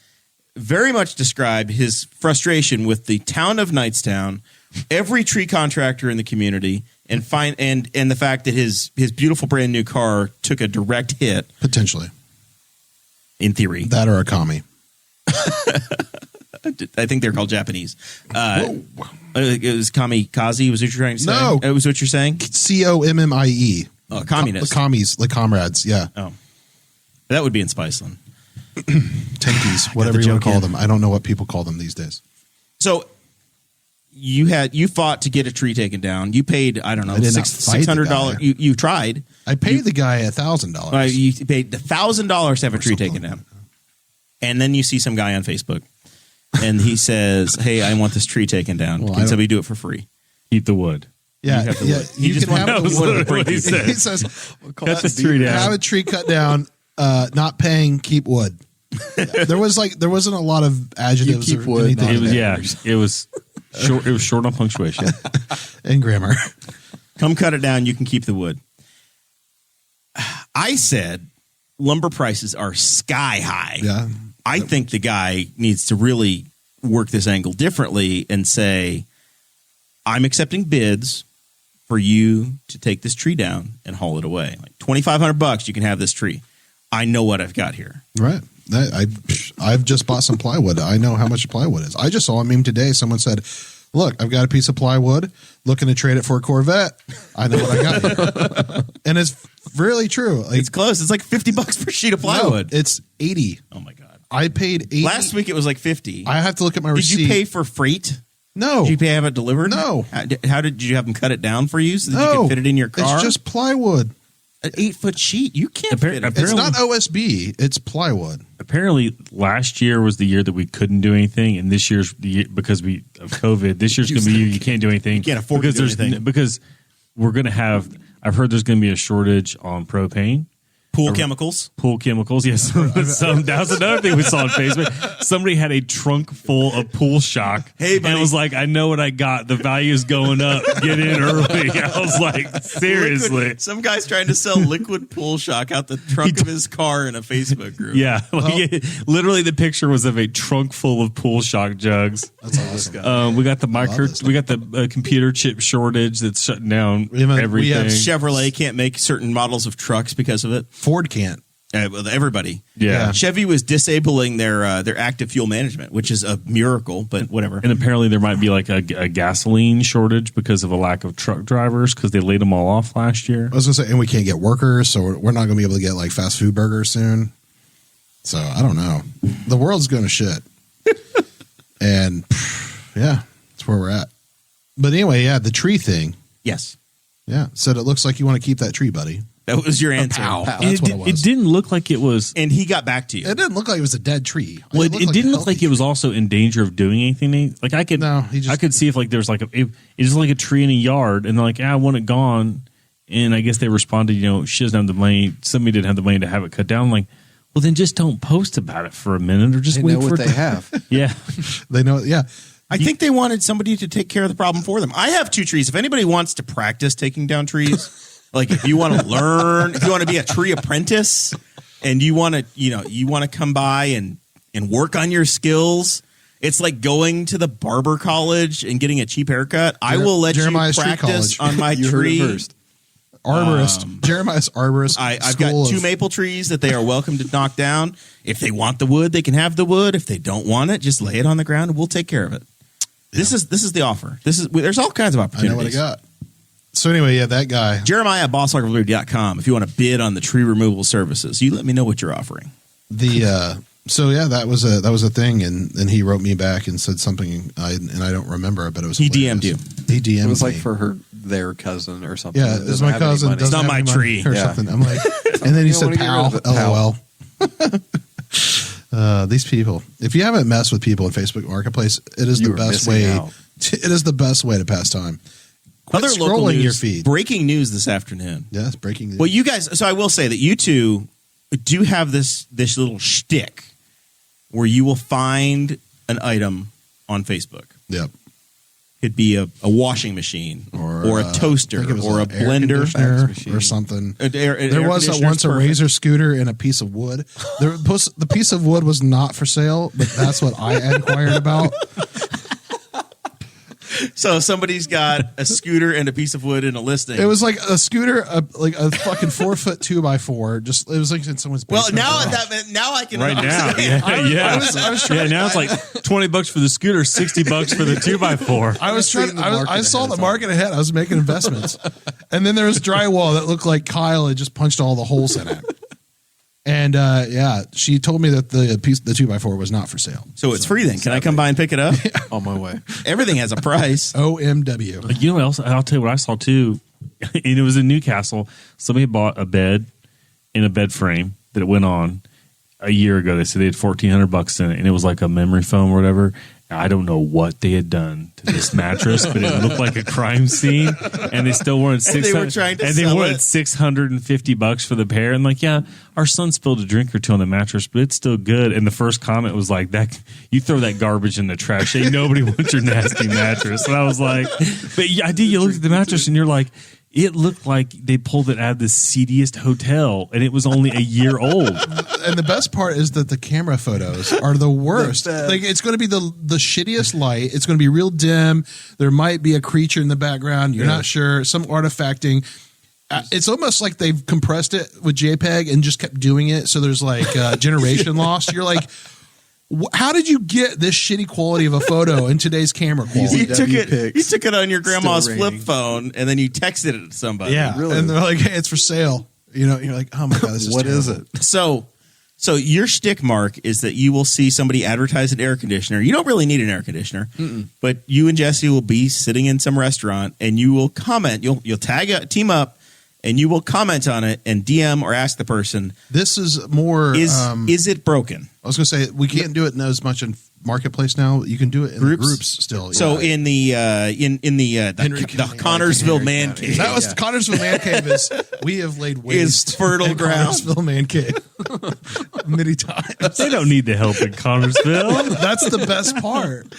very much described his frustration with the town of Knightstown, every tree contractor in the community, and the fact that his beautiful brand new car took a direct hit. Potentially. In theory, That or a commie. I think they're called Japanese. It was kamikaze. Was what you're trying to say? No. It was what you're saying. COMMIE. Oh, communist. Commies, like comrades. Yeah. Oh, that would be in Spiceland. Tankies, whatever you want to call them. I don't know what people call them these days. So you fought to get a tree taken down. You paid, I don't know, I did not fight the $600. guy. You tried. I paid the guy $1,000. You paid $1,000 to have a tree taken down. And then you see some guy on Facebook and he says, "Hey, I want this tree taken down. Well, Can somebody do it for free?" Keep the wood. Yeah, have the yeah. wood. He just can have wanted the the wood. wood to break He you. said. He says, Cut this tree down. have a tree cut down, not paying, keep wood. There wasn't a lot of adjectives You keep or wood, anything not It was, in yeah, there. it was short. It was short on punctuation. And grammar. Come cut it down. You can keep the wood. I said lumber prices are sky high. Yeah. I think the guy needs to really work this angle differently and say, "I'm accepting bids for you to take this tree down and haul it away. Like $2,500, you can have this tree. I know what I've got here." Right. I've just bought some plywood. I know how much plywood is. I just saw a meme today. Someone said, "Look, I've got a piece of plywood, looking to trade it for a Corvette. I know what I got here." And it's really true. Like, It's close. It's like $50 per sheet of plywood. no, it's 80. Oh my God. I paid 80. Last week it was like 50. I have to look at my Did receipt. you pay for freight? No. Did you have it delivered? No. How did you have them cut it down for you so that you No. could fit it in your car? It's just plywood. an 8-foot sheet. You can't fit it. It's Apparently- not OSB. It's plywood. Apparently, last year was the year that we couldn't do anything, and this year's the year because of COVID. This year's going to be you can't do anything. You can't afford to do anything. because we're going to have. I've heard there's going to be a shortage on propane. Pool chemicals. Pool chemicals, yes. That was another thing we saw on Facebook. Somebody had a trunk full of pool shock. Hey, buddy. and was like, "I know what I got. The value is going up. Get in early." I was like, seriously. Liquid, some guy's trying to sell liquid pool shock out the trunk of his car in a Facebook group. Yeah, literally the picture was of a trunk full of pool shock jugs. That's awesome. We got the computer chip shortage that's shutting down We have everything. Chevrolet can't make certain models of trucks because of it. Ford can't. With everybody. Yeah. Chevy was disabling their active fuel management, which is a miracle, but whatever. And apparently there might be like a gasoline shortage because of a lack of truck drivers because they laid them all off last year. I was going to say, and we can't get workers, so we're not going to be able to get like fast food burgers soon. So I don't know. The world's going to shit. And yeah, that's where we're at. But anyway, yeah, the tree thing. Yes. Yeah. Said it looks like you want to keep that tree, buddy. That was your answer. Pow. And That's what it was. It didn't look like it was. And he got back to you. It didn't look like it was a dead tree. Well, it looked didn't a look like healthy it was also in danger of doing anything. Like I could, No, he just- I could see if like there's like it's just like a tree in a yard, and they're like, I want it gone. And I guess they responded, she doesn't have the money. Somebody didn't have the money to have it cut down. I'm like, well, then just don't post about it for a minute, or just They wait know for what it they to- have. Yeah, They know. Yeah. I think they wanted somebody to take care of the problem for them. I have 2 trees. If anybody wants to practice taking down trees, like if you want to learn, if you want to be a tree apprentice and you want to, you want to come by and work on your skills, it's like going to the barber college and getting a cheap haircut. I will let Jeremiah's you Tree practice College. on my You heard it tree. first. Arborist. Jeremiah's arborist. I've got 2 maple trees that they are welcome to knock down. If they want the wood, they can have the wood. If they don't want it, just lay it on the ground and we'll take care of it. This is the offer. There's all kinds of I opportunities. know what I got. So anyway, yeah, that guy. Jeremiah at bosslockability.com if you want to bid on the tree removal services. You let me know what you're offering. So yeah, that was a thing, and he wrote me back and said something, I don't remember it, but it was He hilarious. DM'd you. He DM'd It was like me. for their cousin or something. Yeah, that it's doesn't my have any cousin. money. Doesn't It's not have my any tree. money or Yeah. something. I'm like, and then he You said, don't wanna get rid "Pal, of it, pal." LOL." These people. If you haven't messed with people in Facebook Marketplace, it is You the are best missing way. out. It is the best way to pass time. Quit Other local scrolling news, your feed. breaking news this afternoon. Yeah, it's breaking news. Well, you guys, so I will say that you two do have this little shtick where you will find an item on Facebook. Yep. Could be a washing machine or a I toaster think it was or a an air blender. conditioner machine. or something. An There air was conditioner's once a perfect. razor scooter and a piece of wood. The piece of wood was not for sale, but that's what I inquired about. So somebody's got a scooter and a piece of wood in a listing. It was like a scooter, like a fucking 4-foot 2x4. Just it was like in someone's well, basement now garage. now I can right now, understand. yeah. I was trying- Now it's like $20 for the scooter, $60 for the 2x4. I was trying. seeing the I market saw ahead the of time. market ahead. I was making investments, and then there was drywall that looked like Kyle had just punched all the holes in it. And yeah, she told me that the 2x4 was not for sale. So it's free then. Can I come by and pick it up? On my way. Everything has a price. OMW. You know what else? I'll tell you what I saw too. And it was in Newcastle. Somebody bought a bed in a bed frame that it went on a year ago. They said they had $1,400 in it, and it was like a memory foam or whatever. I don't know what they had done to this mattress, but it looked like a crime scene, and they still wanted And they were $600. trying to And they sell wanted it. $650 for the pair. And like, yeah, our son spilled a drink or two on the mattress, but it's still good. And the first comment was like, "That you throw that garbage in the trash. Ain't nobody wants your nasty mattress." And I was like, "But yeah, I did." You looked at the mattress, and you're like, it looked like they pulled it out of the seediest hotel, and it was only a year old. And the best part is that the camera photos are the worst. Like it's going to be the shittiest light. It's going to be real dim. There might be a creature in the background. You're not sure. Some artifacting. It's almost like they've compressed it with JPEG and just kept doing it. So there's like generation loss. You're like, how did you get this shitty quality of a photo in today's camera quality? You took it. pics. You took it on your grandma's Still flip raining. phone, and then you texted it to somebody. Yeah, Really? and they're like, "Hey, it's for sale." You know, you're like, "Oh my god, this is What is terrible. it? So your shtick, Mark, is that you will see somebody advertise an air conditioner. You don't really need an air conditioner, but you and Jesse will be sitting in some restaurant, and you will comment. You'll tag a team up, and you will comment on it and DM or ask the person, This is more. is it broken? I was going to say we can't do it as much in Marketplace now. You can do it in Groups? groups still. So yeah. in the Henry the County. Connorsville Man Cave. That was Connorsville Man Cave. We have laid waste fertile in ground. Connorsville Man Cave many times. They don't need the help in Connorsville. That's the best part.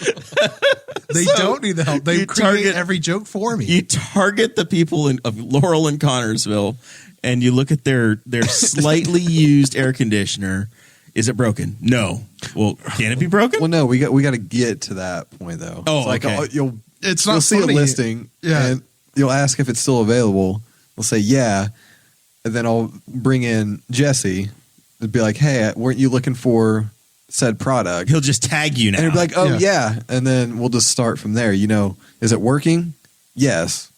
They So, don't need the help. They you create target- every joke for me. You target the people of Laurel and Connorsville, and you look at their slightly used air conditioner. Is it broken? No. Well, can it be broken? Well, no, we got to get to that point though. Oh, It's like okay. you'll It's not you'll see funny. a listing, Yeah. and you'll ask if it's still available. We'll say yeah, and then I'll bring in Jesse, it'd be like, hey, weren't you looking for said product? He'll just tag you now. And he'd be like, oh, yeah. And then we'll just start from there. Is it working? Yes.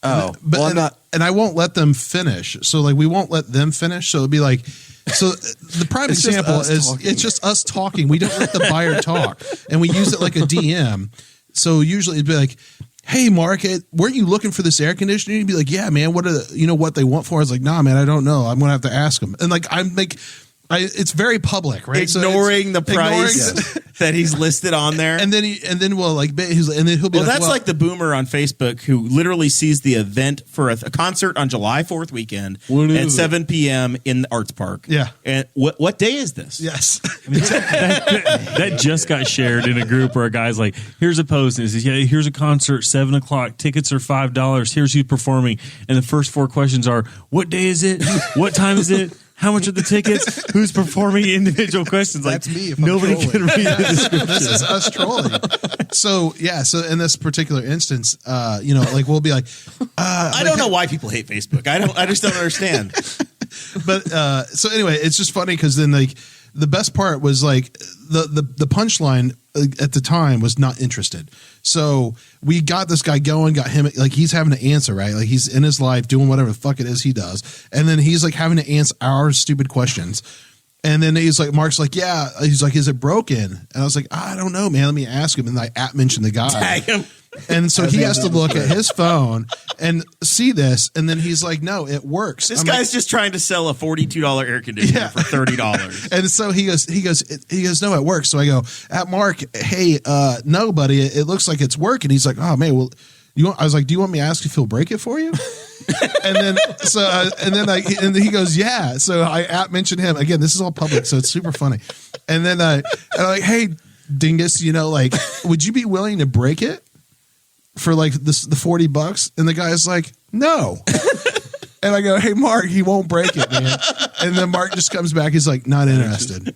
Oh, but well, I'm not. And I won't let them finish. So like we won't let them finish. So it'd be like, so the prime It's just example us is talking. it's just us talking. We don't let the buyer talk, and we use it like a DM. So usually it'd be like, hey, Mark, weren't you looking for this air conditioner? You'd be like, yeah, man. What what they want for? I was like, nah, man, I don't know. I'm gonna have to ask them. And like it's very public, right? Ignoring the price that he's listed on there. And then he'll be like, that's like the boomer on Facebook who literally sees the event for a concert on July 4th weekend at 7 p.m. in the Arts Park. Yeah. And what day is this? yes. That just got shared in a group where a guy's like, here's a post, and it says, yeah, here's a concert, 7:00, tickets are $5, here's who's performing, and the first 4 questions are, what day is it, what time is it, how much are the tickets, who's performing, individual questions. That's like me if I'm nobody trolling. can read the description. This is us trolling. So in this particular instance, like we'll be like, I don't know why people hate Facebook. I just don't understand. but so anyway, it's just funny because then like the best part was like the punchline at the time was not interested. So we got this guy going, got him like he's having to answer, right? Like he's in his life doing whatever the fuck it is he does, and then he's like having to answer our stupid questions. And then he's like, Mark's like, yeah. He's like, is it broken? And I was like, I don't know, man. Let me ask him. And I mentioned the guy. Tag him. And so he has to look at his phone and see this. And then he's like, no, it works. This I'm guy's just trying to sell a $42 air conditioner for $30. And so he goes, no, it works. So I go, at Mark, hey, no, buddy, it looks like it's working. He's like, oh man, well, I was like, do you want me to ask if he'll break it for you? And then he goes, yeah. So I mentioned him again. This is all public, so it's super funny. And then I'm like, hey, dingus, like, would you be willing to break it for like the $40? And the guy's like, no. And I go, hey, Mark, he won't break it, man. And then Mark just comes back. He's like, not interested.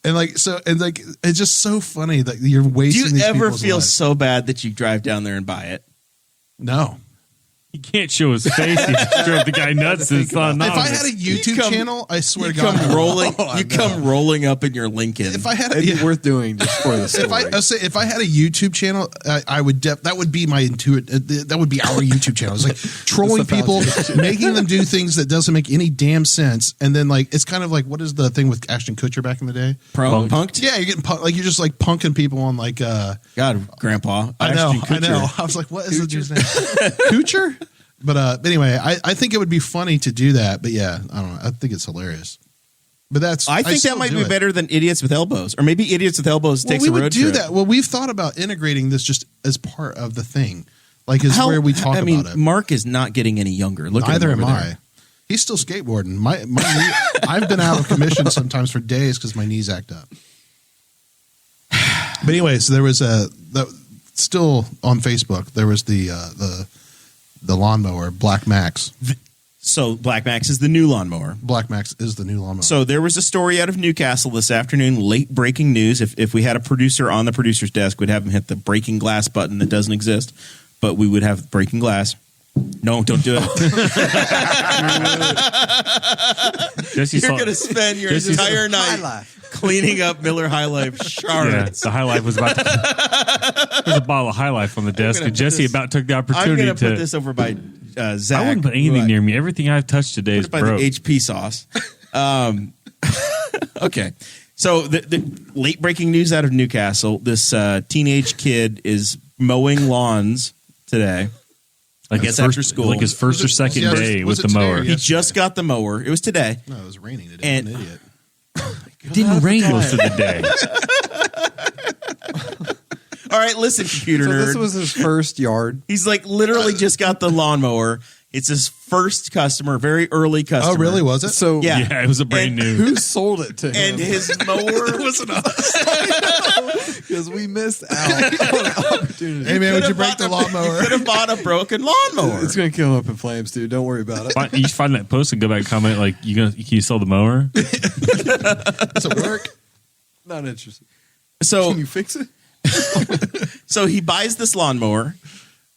And like, so, and like, it's just so funny that you're wasting. Do you ever people's feel lives. so bad that you drive down there and buy it? No. He can't show his face. He just drove the guy nuts. And it's not If I anonymous. had a YouTube channel, I swear You to God, come rolling up in your Lincoln. If I had a, It'd be worth doing just for the story. if I had a YouTube channel, I would. That would be my that would be our YouTube channel. It's like trolling people, making them do things that doesn't make any damn sense, and then like it's kind of like what is the thing with Ashton Kutcher back in the day? Punked? Yeah, you're getting like you're just like punking people on like. God, Grandpa. I know. Ashton Kutcher. I was like, what is the dude's name? Kutcher. But anyway, I think it would be funny to do that. But yeah, I don't know. I think it's hilarious. But I think that might be better than Idiots with Elbows, or maybe Idiots with Elbows takes a road would do trip. that. Well, we've thought about integrating this just as part of the thing, like is where we talk about it. Mark is not getting any younger. Look Neither at him am over I. there. He's still skateboarding. My knee, I've been out of commission sometimes for days because my knees act up. But anyway, so there was still on Facebook. There was the lawnmower Black Max. So Black Max is the new lawnmower. Black Max is the new lawnmower. So there was a story out of Newcastle this afternoon, late breaking news. If we had a producer on the producer's desk, we'd have him hit the breaking glass button that doesn't exist, but we would have breaking glass. No, don't do it. You're going to spend your entire night cleaning up Miller High Life shards. Yeah, the High Life was about to. There's a bottle of High Life on the desk, and Jesse about took the I'm opportunity going to to put this over by Zach. I wouldn't put anything near me. Everything I've touched today is by broke. the HP sauce. Okay. So the late breaking news out of Newcastle, this teenage kid is mowing lawns today. Like I guess after school. Like his first or second day with the mower. He just got the mower. It was today. No, it was raining today. And- I'm an idiot. It didn't rain most of the day. All right, listen, computer So nerd. this was his first yard. He's like literally just got the lawnmower. It's his first customer, very early customer. Oh, really? Was it? So Yeah. Yeah, it was a brand new. who sold it to him? And his mower wasn't us. Because we missed out on an opportunity. Hey man, would you break the lawnmower? Could have bought a broken lawnmower. It's going to kill him up in flames, dude. Don't worry about it. You find that post and go back and comment like, can you sell the mower? Does it work? Not interested. So Can you fix it? So he buys this lawnmower,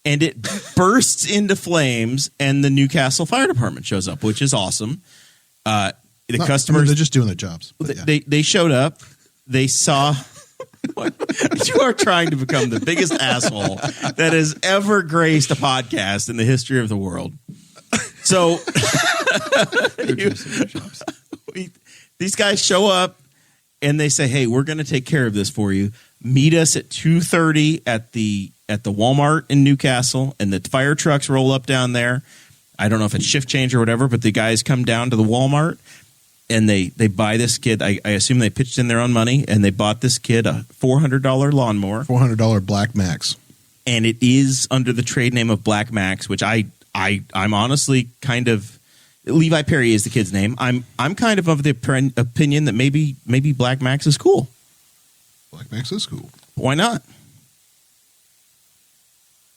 and it bursts into flames, and the Newcastle Fire Department shows up, which is awesome. the No, customers, they're just doing their jobs. But yeah. they showed up. They saw. You are trying to become the biggest asshole that has ever graced a podcast in the history of the world. So these guys show up and they say, "Hey, we're going to take care of this for you. Meet us at 2:30 at the Walmart in Newcastle." And the fire trucks roll up down there. I don't know if it's shift change or whatever, but the guys come down to the Walmart and they buy this kid. I assume they pitched in their own money and they bought this kid a $400 lawnmower, $400 Black Max, and it is under the trade name of Black Max, which I'm honestly kind of. Levi Perry is the kid's name. I'm kind of the opinion that maybe Black Max is cool. Black Max is cool. Why not?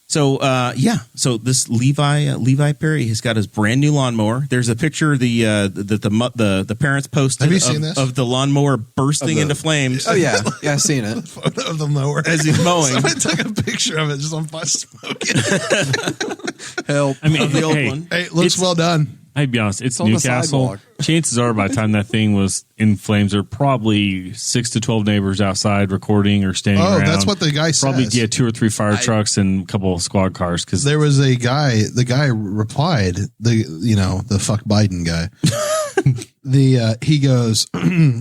So so this Levi Perry has got his brand new lawnmower. There's a picture the parents posted. Have you seen this? Of the lawnmower bursting into flames. Oh yeah, I've seen it. Photo of the mower As he's mowing. Somebody took a picture of it just on fire smoking. Help. I mean, The old hey, one. Hey, it looks well done. I'd be honest, it's on the Newcastle. sidewalk. Chances are, by the time that thing was in flames, there were probably 6 to 12 neighbors outside recording or standing around. Oh, that's what the guy Probably says. 2 or 3 fire trucks and a couple of squad cars. Because There was a guy. The guy replied. The fuck Biden guy. He goes.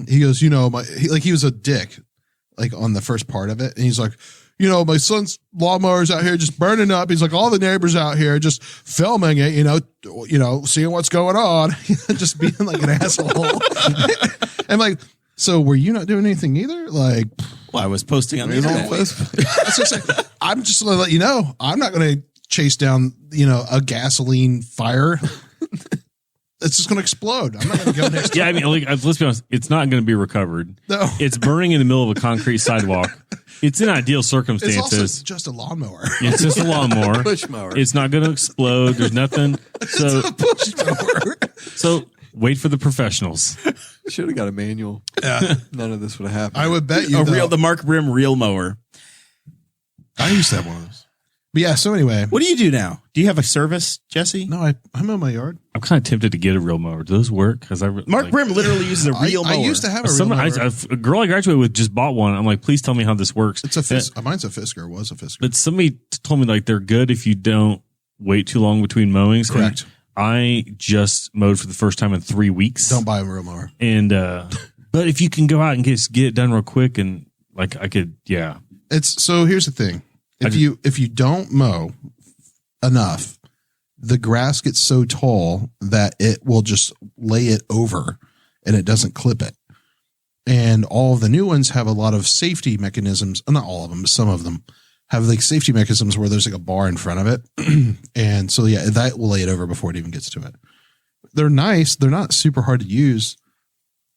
He was a dick, like on the first part of it, and he's like, my son's lawnmower's out here just burning up. He's like, all the neighbors out here just filming it, seeing what's going on, just being like an asshole. I'm like, so were you not doing anything either? Like, Well, I was posting on the internet. that's what I'm saying. I'm just going to let you know, I'm not going to chase down, a gasoline fire. It's just going to explode. I'm not going to go next. yeah, I mean, let's be honest, it's not going to be recovered. No. It's burning in the middle of a concrete sidewalk. It's in ideal It's circumstances. also just a lawnmower. It's just a lawnmower. Push mower. It's not going to explode. There's nothing. So, Push mower. so wait for the professionals. Should have got a manual. Yeah. None of this would have happened. I would bet you The Mark Brim real mower. I used to have one of those. But yeah, so anyway. What do you do now? Do you have a service, Jesse? No, I'm in my yard. I'm kind of tempted to get a real mower. Do those work? Because Mark Brim literally uses a real mower. I used to have a real mower. A girl I graduated with just bought one. I'm like, please tell me how this works. It's a mine's a Fisker. Was a Fisker. But somebody told me like they're good if you don't wait too long between mowings. Correct. And I just mowed for the first time in 3 weeks. Don't buy a real mower. And but if you can go out and get it done real quick and like I could, yeah. So here's the thing. If you don't mow enough, the grass gets so tall that it will just lay it over and it doesn't clip it. And all of the new ones have a lot of safety mechanisms. Not all of them, but some of them have like safety mechanisms where there's like a bar in front of it. And so, yeah, that will lay it over before it even gets to it. They're nice. They're not super hard to use,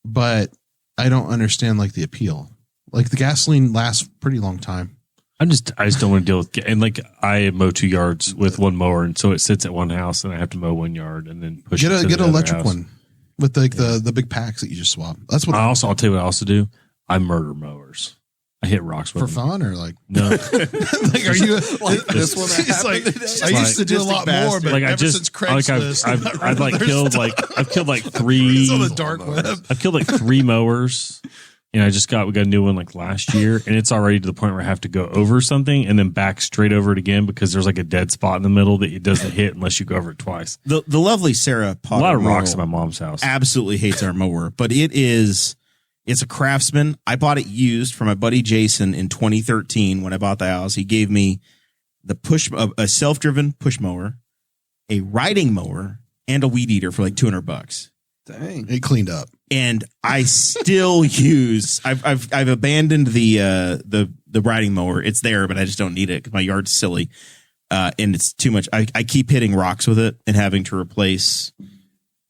but I don't understand like the appeal. Like the gasoline lasts a pretty long time. I just don't want to deal with, and like I mow 2 yards with one mower, and so it sits at one house, and I have to mow 1 yard and then push. Get it to an the electric other house. one with like the big packs that you just swap. That's what I'll tell you what I also do. I murder mowers. I hit rocks with for them. fun or like No, like are you Like this one that it's like happened today? I used to do a lot more, but like I ever just since Craigslist, I've killed like 3. It's on the dark web. I've killed like 3 mowers, and we got a new one like last year, and it's already to the point where I have to go over something and then back straight over it again because there's like a dead spot in the middle that it doesn't hit unless you go over it twice. The lovely Sarah Potter A lot of rocks Morrell in my mom's house. absolutely hates our mower, but it's a Craftsman. I bought it used from my buddy Jason in 2013 when I bought the house. He gave me a self-driven push mower, a riding mower, and a weed eater for like $200. Dang. It cleaned up. And I still use. I've abandoned the riding mower. It's there, but I just don't need it because my yard's silly, and it's too much. I keep hitting rocks with it and having to replace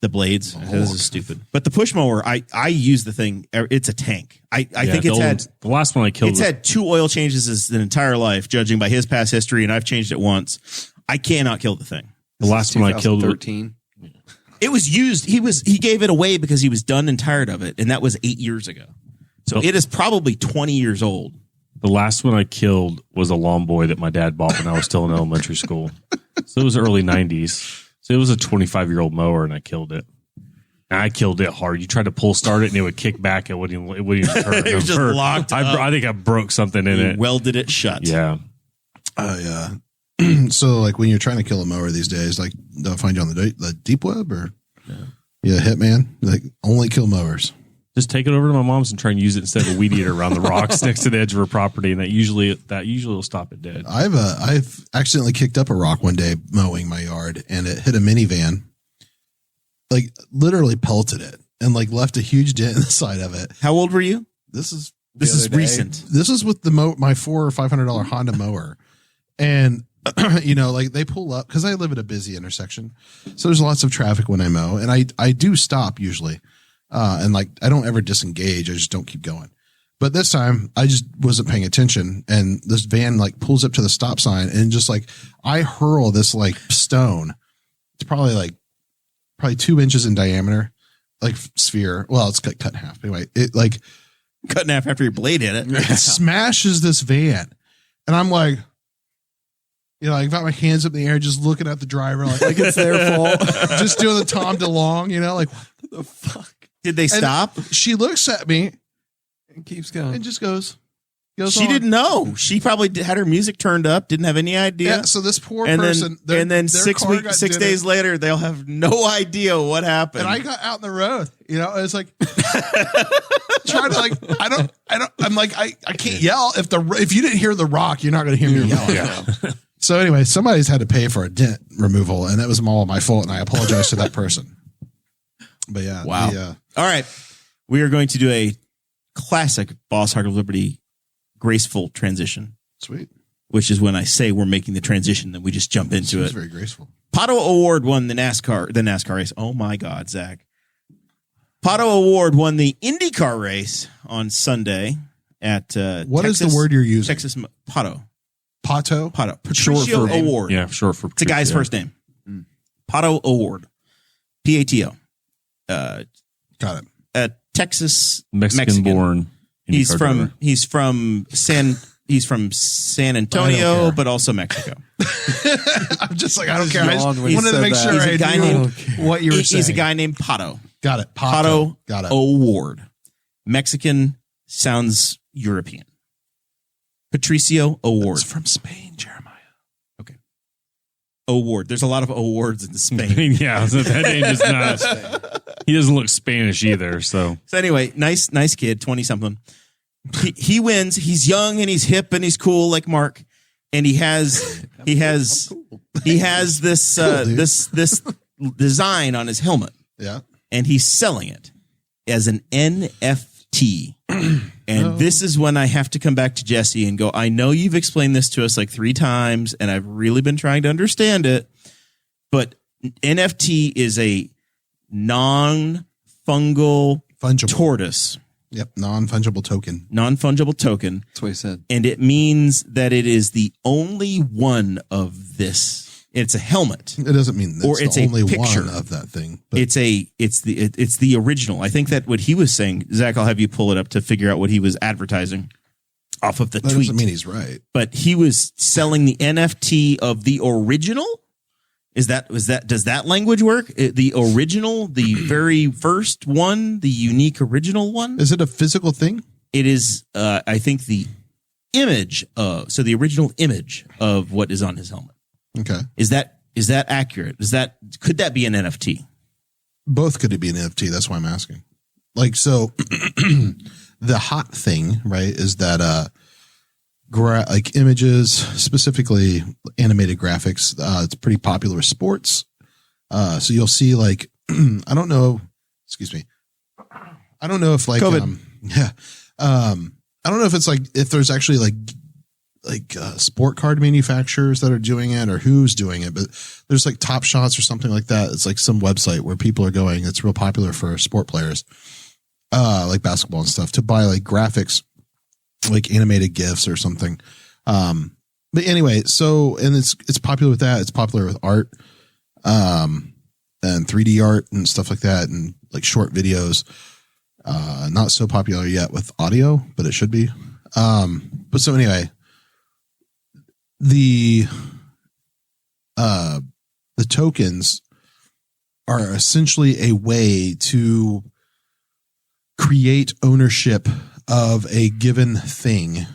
the blades. This is stupid. But the push mower, I use the thing. It's a tank. I think the last one I killed. It's had 2 oil changes his entire life, judging by his past history, and I've changed it once. I cannot kill the thing. The last one I killed. 13. It was used. He gave it away because he was done and tired of it, and that was 8 years ago. So it is probably 20 years old. The last one I killed was a lawn boy that my dad bought when I was still in elementary school. So it was early 90s. So it was a 25-year-old mower, and I killed it. I killed it hard. You tried to pull start it and it would kick back. It wouldn't even turn. It was just locked up. I think I broke something in it. Welded it shut. Yeah. So like when you're trying to kill a mower these days, like they'll find you on the deep web or Hitman, like only kill mowers. Just take it over to my mom's and try and use it instead of a weed eater around the rocks next to the edge of her property, and that usually will stop it dead. I've accidentally kicked up a rock one day mowing my yard, and it hit a minivan, like literally pelted it, and like left a huge dent in the side of it. How old were you? This is recent. This is with my $400 or $500 Honda mower, and like they pull up because I live at a busy intersection, so there's lots of traffic when I mow, and I do stop usually. And like, I don't ever disengage. I just don't keep going. But this time I just wasn't paying attention. And this van like pulls up to the stop sign and just like, I hurl this like stone. It's probably 2 inches in diameter, like sphere. Well, it's cut in half. Anyway, it like cut in half after your blade hit it. It smashes this van. And I'm like, I've got my hands up in the air, just looking at the driver, like it's their fault. Just doing the Tom DeLonge, like what the fuck? Did they stop? She looks at me and keeps going and just goes she on. Didn't know. She probably had her music turned up, didn't have any idea. Yeah, so this poor person. And then 6 days later, they'll have no idea what happened. And I got out in the road, it's like trying to like, I'm like, I can't yell. If you didn't hear the rock, you're not going to hear me yell. Yeah. So anyway, somebody's had to pay for a dent removal, and that was all my fault, and I apologize to that person. But yeah. Wow. All right. We are going to do a classic Boss Hog of Liberty graceful transition. Sweet. Which is when I say we're making the transition, then we just jump into it. Very graceful. Pato O'Ward won the NASCAR race. Oh my God, Zach. Pato O'Ward won the IndyCar race on Sunday at what Texas, is the word you're using? Texas Pato. Pato? Patricio O'Ward. Yeah, short for It's a guy's first name. Pato O'Ward. Pato. Got it. Texas Mexican born. He's from San Antonio, but also Mexico. I'm just like, I don't care. I just wanted to make sure he's a guy named what you were saying. He's a guy named Pato. Got it. Pato Got it. O'Ward. Mexican sounds European. Patricio O'Ward. It's from Spain, Jeremiah. Okay. O'Ward. There's a lot of O'Wards in Spain. Yeah, so that name is not. He doesn't look Spanish either. So anyway, nice kid, 20-something. He wins. He's young and he's hip and he's cool like Mark. And he has this this design on his helmet. Yeah. And he's selling it as an NFT. And this is when I have to come back to Jesse and go, I know you've explained this to us like 3 times, and I've really been trying to understand it. But NFT is a non-fungible tortoise. Yep, non-fungible token. Non-fungible token. That's what he said. And it means that it is the only one of this. It's a helmet. It doesn't mean that's or it's the only a picture one of that thing. But it's the original. I think that what he was saying, Zach, I'll have you pull it up to figure out what he was advertising off of the that tweet. Doesn't mean he's right. But he was selling the NFT of the original. Does that language work? The original, the very first one, the unique original one? Is it a physical thing? It is, I think, the image of, so the original image of what is on his helmet. Okay. Is that accurate? Could that be an NFT? Both could be an NFT. That's why I'm asking. Like, so the hot thing, right, is that, like images, specifically animated graphics. It's pretty popular with sports. So you'll see like, I don't know if like, COVID. I don't know if it's like, if there's actually like sport card manufacturers that are doing it or who's doing it, but there's like Top Shots or something like that. It's like some website where people are going, it's real popular for sport players, like basketball and stuff, to buy like graphics, like animated GIFs or something. But anyway, so, and it's popular with that. It's popular with art, and 3D art and stuff like that. And like short videos, not so popular yet with audio, but it should be. But so anyway, the tokens are essentially a way to create ownership of a given thing.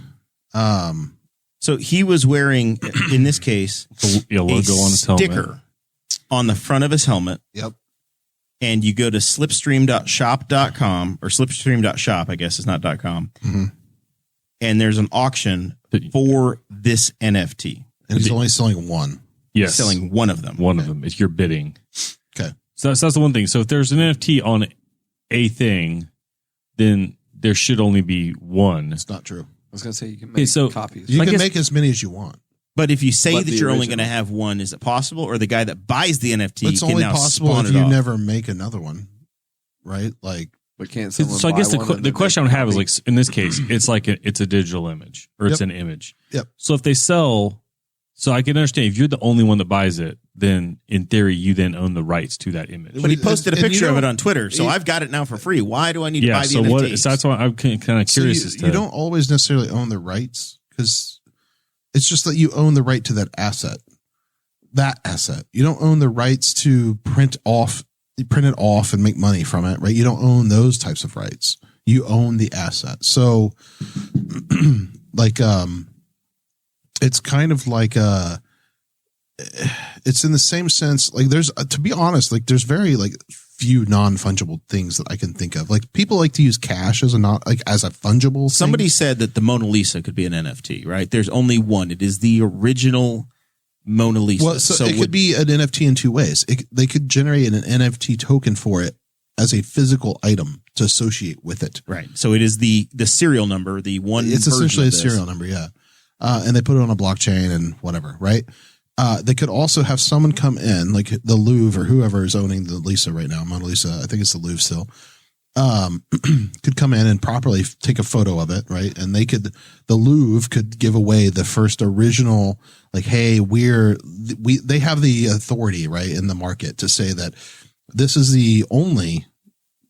So he was wearing, in this case, a logo on his sticker helmet on the front of his helmet. Yep. And you go to slipstream.shop.com or slipstream.shop, I guess it's not .com. Mm-hmm. And there's an auction for this NFT. And he's only selling one. Yes. Selling one of them. One of them. If you're bidding. Okay. So that's the one thing. So if there's an NFT on a thing, then there should only be one. It's not true. I was going to say you can make copies. You can make as many as you want. But if you say But that the you're only original. going to have one, is it possible? Or the guy that buys the NFT It's can only now possible spawn if it you off? never make another one, right? Like, But can't someone So I guess buy one and the then question I make would have is a like, in this case, it's like it's a digital image or it's Yep. an image. Yep. So if they sell, so I can understand if you're the only one that buys it, then in theory, you then own the rights to that image. But he posted a And you picture of it don't- on Twitter, so I've got it now for free. Why do I need to buy the so NFT? so that's why I'm kind of so curious as to you don't always necessarily own the rights because it's just that you own the right to that asset. You don't own the rights to print it off and make money from it, right? You don't own those types of rights. You own the asset. So like, it's kind of like, it's in the same sense. Like there's, to be honest, like there's very like few non-fungible things that I can think of. Like people like to use cash as a fungible thing. Somebody said that the Mona Lisa could be an NFT, right? There's only one. It is the original Mona Lisa. Well, so it could be an NFT in two ways. They could generate an NFT token for it as a physical item to associate with it. right. So it is the serial number, the one. It's version essentially a of this. serial number, yeah. And they put it on a blockchain and whatever, right? They could also have someone come in, like the Louvre or whoever is owning the Lisa right now, Mona Lisa, I think it's the Louvre still, could come in and properly take a photo of it, right? And the Louvre could give away the first original, like, hey, they have the authority, right, in the market to say that this is the only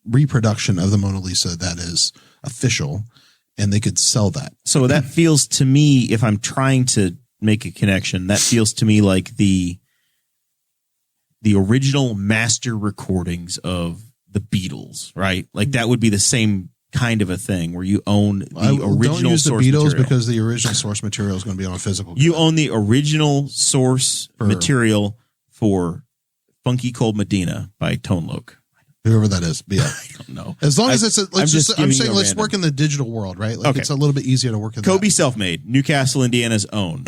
reproduction of the Mona Lisa that is official, and they could sell that. So that feels to me, if I'm trying to make a connection, that feels to me like the original master recordings of the Beatles, right? Like that would be the same kind of a thing where you own the original Don't use the source Beatles material. because the original source material is going to be on a physical. You own the original source material for Funky Cold Medina by Tone Loc. Whoever that is, but yeah. I don't know. As long as I'm I'm giving saying you a let's random. work in the digital world, right? Like Okay. it's a little bit easier to work in Kobe that. Selfmade, Newcastle, Indiana's own.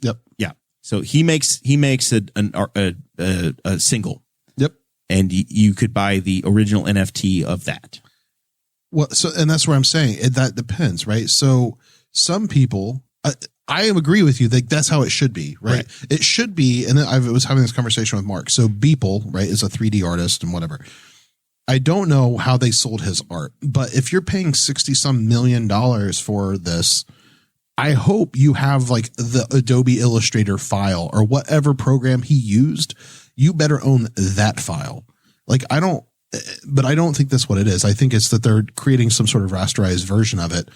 Yep. Yeah. So he makes a single. Yep. And you could buy the original NFT of that. Well, so, and that's where I'm saying that depends, right? So some people, I agree with you that that's how it should be, right? It should be. And then I was having this conversation with Mark. So Beeple, right, is a 3D artist and whatever. I don't know how they sold his art, but if you're paying $60-some million for this, I hope you have like the Adobe Illustrator file or whatever program he used. You better own that file. Like I don't think that's what it is. I think it's that they're creating some sort of rasterized version of it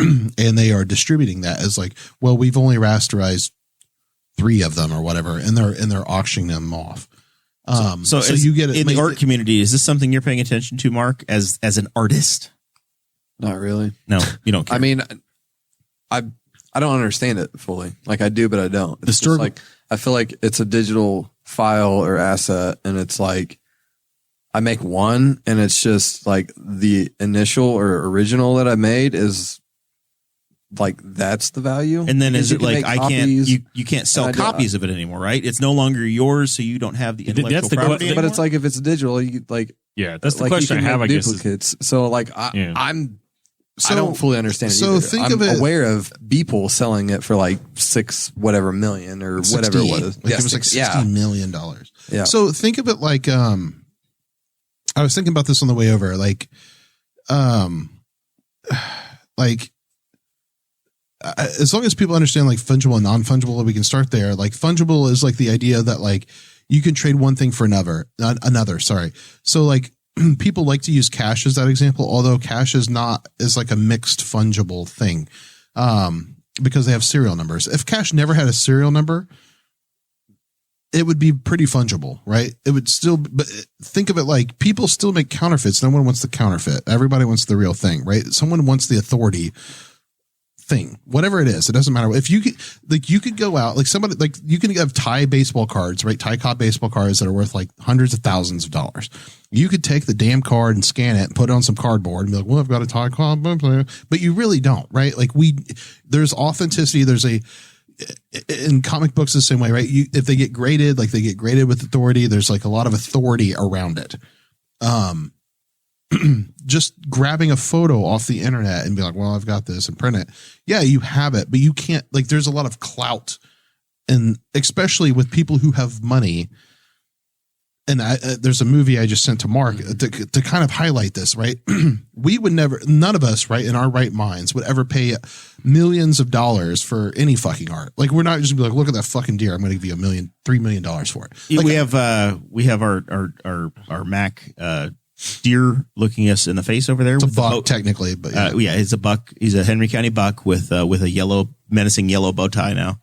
and they are distributing that as like, well, we've only rasterized 3 of them or whatever. And they're auctioning them off. So you get it in the art community. Is this something you're paying attention to, Mark, as an artist? Not really. No, you don't care. I mean, I don't understand it fully. Like I do, but I don't. It's just like I feel like it's a digital file or asset, and it's like I make one, and it's just like the initial or original that I made is like that's the value. And then Because is it you can like make I can't copies, you can't sell and copies of it anymore, right? It's no longer yours, so you don't have the intellectual That's the property que- but it's anymore? like if it's digital, you like Yeah, that's the like question I you can have, I make guess. duplicates. So like Yeah. I don't fully understand it. So either. think I'm of it- aware of Beeple selling it for like $6 whatever million or whatever it was. Like it was like $60 million. Yeah. So think of it like, I was thinking about this on the way over, like as long as people understand like fungible and non-fungible, we can start there. Like fungible is like the idea that like you can trade one thing for another. So like people like to use cash as that example, although cash is like a mixed fungible thing. Because they have serial numbers. If cash never had a serial number, it would be pretty fungible, right? It would still, but think of it like people still make counterfeits. No one wants the counterfeit. Everybody wants the real thing, right? Someone wants the authority thing, whatever it is. It doesn't matter. If you could go out, like somebody, like you can have Thai baseball cards, right? Thai cop baseball cards that are worth like hundreds of thousands of dollars. You could take the damn card and scan it and put it on some cardboard and be like, well, I've got a Thai card, but you really don't, right? Like there's authenticity. There's in comic books the same way, right? If they get graded, like they get graded with authority, there's like a lot of authority around it. Just grabbing a photo off the internet and be like, well, I've got this and print it. Yeah, you have it, but you can't, like, there's a lot of clout, and especially with people who have money. And there's a movie I just sent to Mark to kind of highlight this, right? We would never, none of us, right, in our right minds would ever pay millions of dollars for any fucking art. Like, we're not just gonna be like, look at that fucking deer, I'm going to give you $3 million for it. Like, we have our Mac deer looking us in the face over there. It's a buck, technically, but yeah, it's a buck. He's a Henry County buck with a menacing yellow bow tie now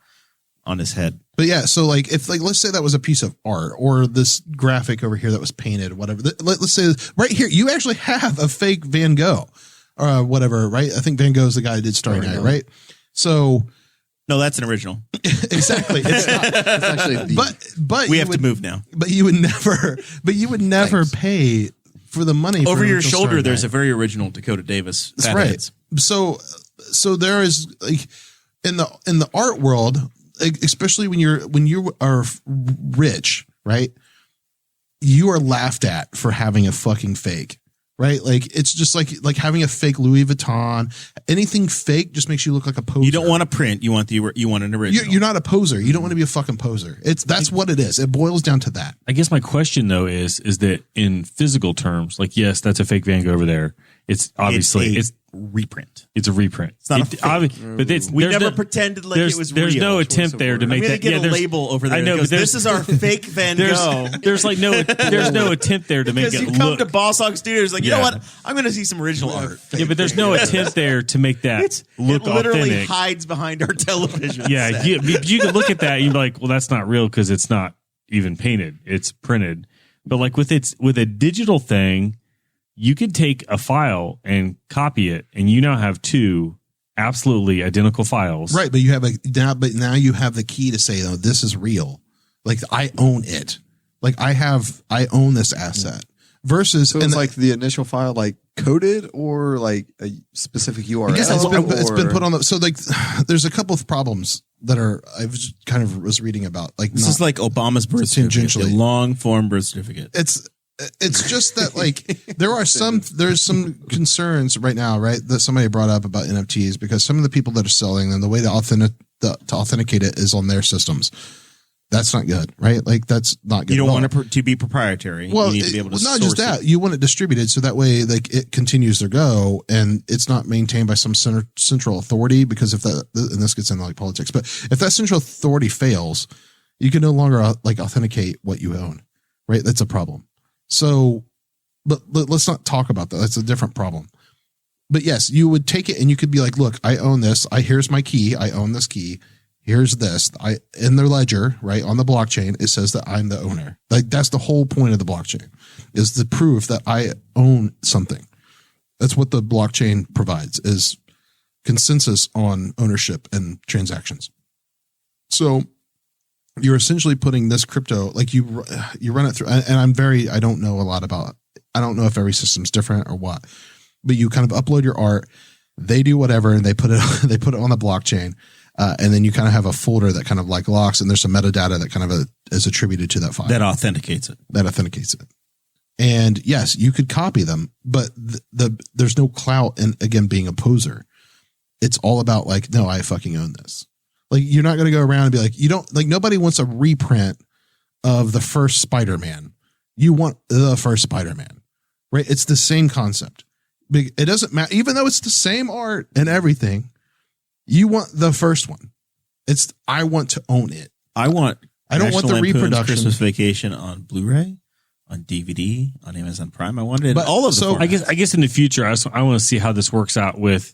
on his head. But yeah, so like if like let's say that was a piece of art or this graphic over here that was painted, whatever. Let's say right here you actually have a fake Van Gogh or whatever, right? I think Van Gogh's the guy who did Starry Night, right? So no, that's an original. Exactly. It's not. It's actually but we have to move now. But you would never pay for the money over for your shoulder. Starry There's Night. a very original Dakota Davis. That's right. Heads. So there is like in the art world, especially when you are rich, right? You are laughed at for having a fucking fake, right? Like it's just like having a fake Louis Vuitton. Anything fake just makes you look like a poser. You don't want a print. You want an original. You're not a poser. You don't want to be a fucking poser. That's what it is. It boils down to that. I guess my question though is that in physical terms, like yes, that's a fake Van Gogh over there. It's obviously it's reprint. It's a reprint. It's not a fake. But we never pretended like it was real. There's no attempt there to make that. Get a label over there. I know, but this is our fake Van Gogh. There's no attempt there to make it look. You come to Boss Hog Studios, like you know what? I'm going to see some original art. Yeah, but there's no attempt there to make that look authentic. It literally hides behind our television. Yeah, you can look at that and you're like, well, that's not real because it's not even painted; it's printed. But like with a digital thing, you could take a file and copy it, and you now have two absolutely identical files. Right, but you have now you have the key to say, "Oh, this is real." Like I own it. Like I own this asset. Versus, so it's like the initial file, like coded or like a specific URL. I guess it's been put on the. So like, there's a couple of problems that I was reading about. Like this is like Obama's birth certificate, a long form birth certificate. It's just that like there's some concerns right now, right? That somebody brought up about NFTs because some of the people that are selling them, the way to authenticate it is on their systems. That's not good, right? Like that's not good. You don't want it to be proprietary. Well, you need to be able to not just that. You want it distributed so that way like it continues to go and it's not maintained by some central authority. Because if that, and this gets into like politics, but if that central authority fails, you can no longer like authenticate what you own, right? That's a problem. So, but let's not talk about that. That's a different problem. But yes, you would take it and you could be like, look, I own this. Here's my key. I own this key. Here's this. In their ledger, right on the blockchain, it says that I'm the owner. Like that's the whole point of the blockchain is the proof that I own something. That's what the blockchain provides is consensus on ownership and transactions. So you're essentially putting this crypto, like you run it through, and I don't know a lot about, I don't know if every system's different or what, but you kind of upload your art, they do whatever, and they put it on the blockchain. And then you kind of have a folder that kind of like locks, and there's some metadata that kind of is attributed to that file. That authenticates it. And yes, you could copy them, but there's no clout in, again, being a poser. It's all about like, no, I fucking own this. Like, you're not going to go around and be like, you don't, like, nobody wants a reprint of the first Spider-Man. You want the first Spider-Man, right? It's the same concept. It doesn't matter, even though it's the same art and everything. You want the first one. I want to own it. I don't want the reproduction. Christmas Vacation on Blu-ray, on DVD, on Amazon Prime. I wanted it in all of the formats. I guess in the future, I want to see how this works out with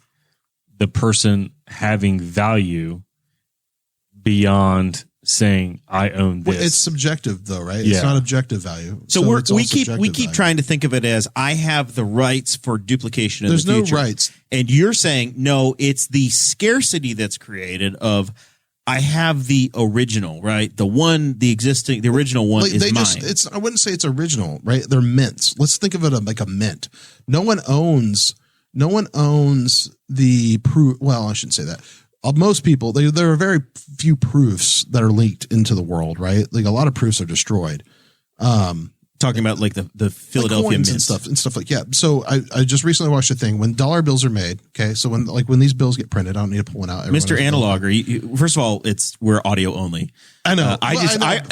the person having value beyond saying I own this. Well, it's subjective though, right? Yeah. It's not objective value. So, it's all we keep subjective value. trying to think of it as I have the rights for duplication in There's the future. no rights. And you're saying no, it's the scarcity that's created of I have the original, right? The original one is mine. I wouldn't say it's original, right? They're mints. Let's think of it like a mint. No one owns the proof. Well, I shouldn't say that. Most people, there are very few proofs that are leaked into the world, right? Like a lot of proofs are destroyed. Talking about like the Philadelphia coins mints and stuff like So I just recently watched a thing when dollar bills are made. Okay, so when these bills get printed, I don't need to pull one out. Mr. Analoger, first of all, we're audio only. I know.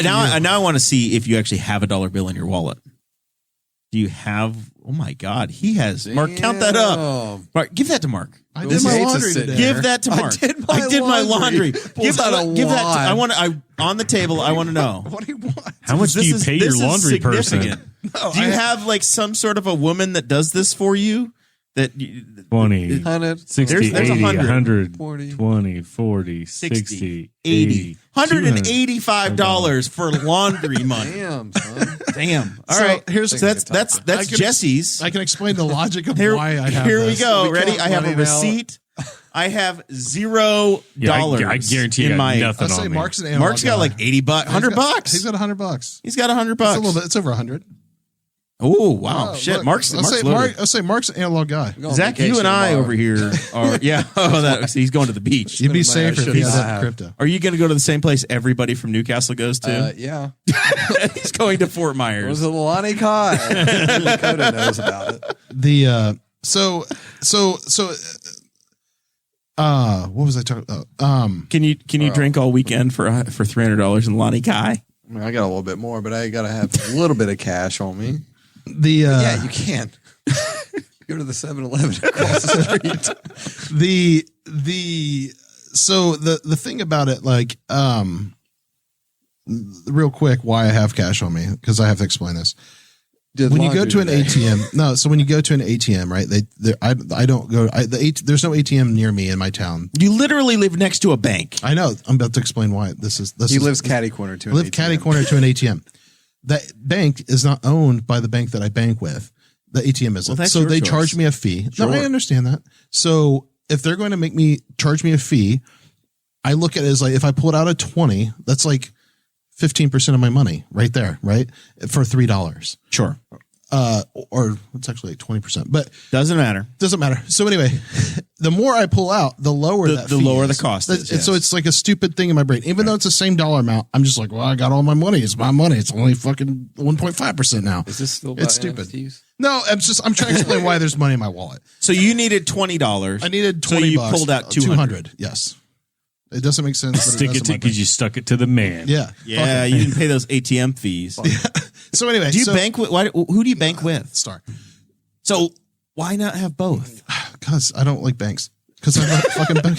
Now I want to see if you actually have a dollar bill in your wallet. Do you have? Oh my God, he has. Damn. Mark, count that up. Mark, give that to Mark. I did my laundry today. Give that to Mark. I did my laundry. Give that. I want to. On the table. I want to know. What do you want? How much do you pay your laundry person? Do you have like some sort of a woman that does this for you? That 20, 100, 60, there's 80, 100, 100, 40, 20, 40, 60, 80, $185 for laundry money. Damn, son. Damn. All So, right. here's- That's Jesse's. I can explain the logic of Here, why I have here we this. go. We Ready? count I have a money now. receipt. I have $0 I guarantee you in got my. nothing I'll say on me. Mark's an analog Mark's got guy. like $80, $100. He's got $100. He's got $100. It's a little bit. It's over 100. Oh wow! Oh, Shit, look, Mark's I'll say Mark's an analog guy. Go on Zach, you vacation and I tomorrow. over here are he's going to the beach. You'd be Spending my safer if you shit had I crypto. Are you going to go to the same place everybody from Newcastle goes to? Yeah. He's going to Fort It Myers. was a Lonnie Kai. Dakota knows about it. The what was I talking about? Can you drink all weekend for $300 in Lonnie Kai? I mean, I got a little bit more, but I got to have a little bit of cash on me. The You can. Go to the 7-Eleven across the street. the thing about it, like, real quick, why I have cash on me, because I have to explain this. When you go to an ATM, so when you go to an ATM, right? I don't go. There's no ATM near me in my town. You literally live next to a bank. I know. I'm about to explain why this is. He lives catty corner to an live ATM. catty corner to an ATM. That bank is not owned by the bank that I bank with. The ATM isn't. Well, that's so your they choice. charge me a fee. Sure. No, I understand that. So if they're going to charge me a fee, I look at it as like if I pull it out at 20, that's like 15% of my money right there, right? For $3. Sure. Or it's actually like 20%, but Doesn't matter. doesn't matter. So anyway, the more I pull out, the lower The that the fee lower is. the cost is. And so yes. it's like a stupid thing in my brain. Even though it's the same dollar amount, I'm just like, well, I got all my money. It's my money. It's only fucking 1.5% now. Is this still about It's stupid. NFTs? No, I'm trying to explain why there's money in my wallet. So you needed $20. I needed 20 So you bucks. pulled out 200. Yes. It doesn't make sense. But Stick does it in to my because you stuck it to the man. brain. Yeah. Yeah, you didn't pay those ATM fees. So anyway, Do you bank with? Who do you bank with? Star? So why not have both? Because I don't like banks. Because I'm not fucking bank.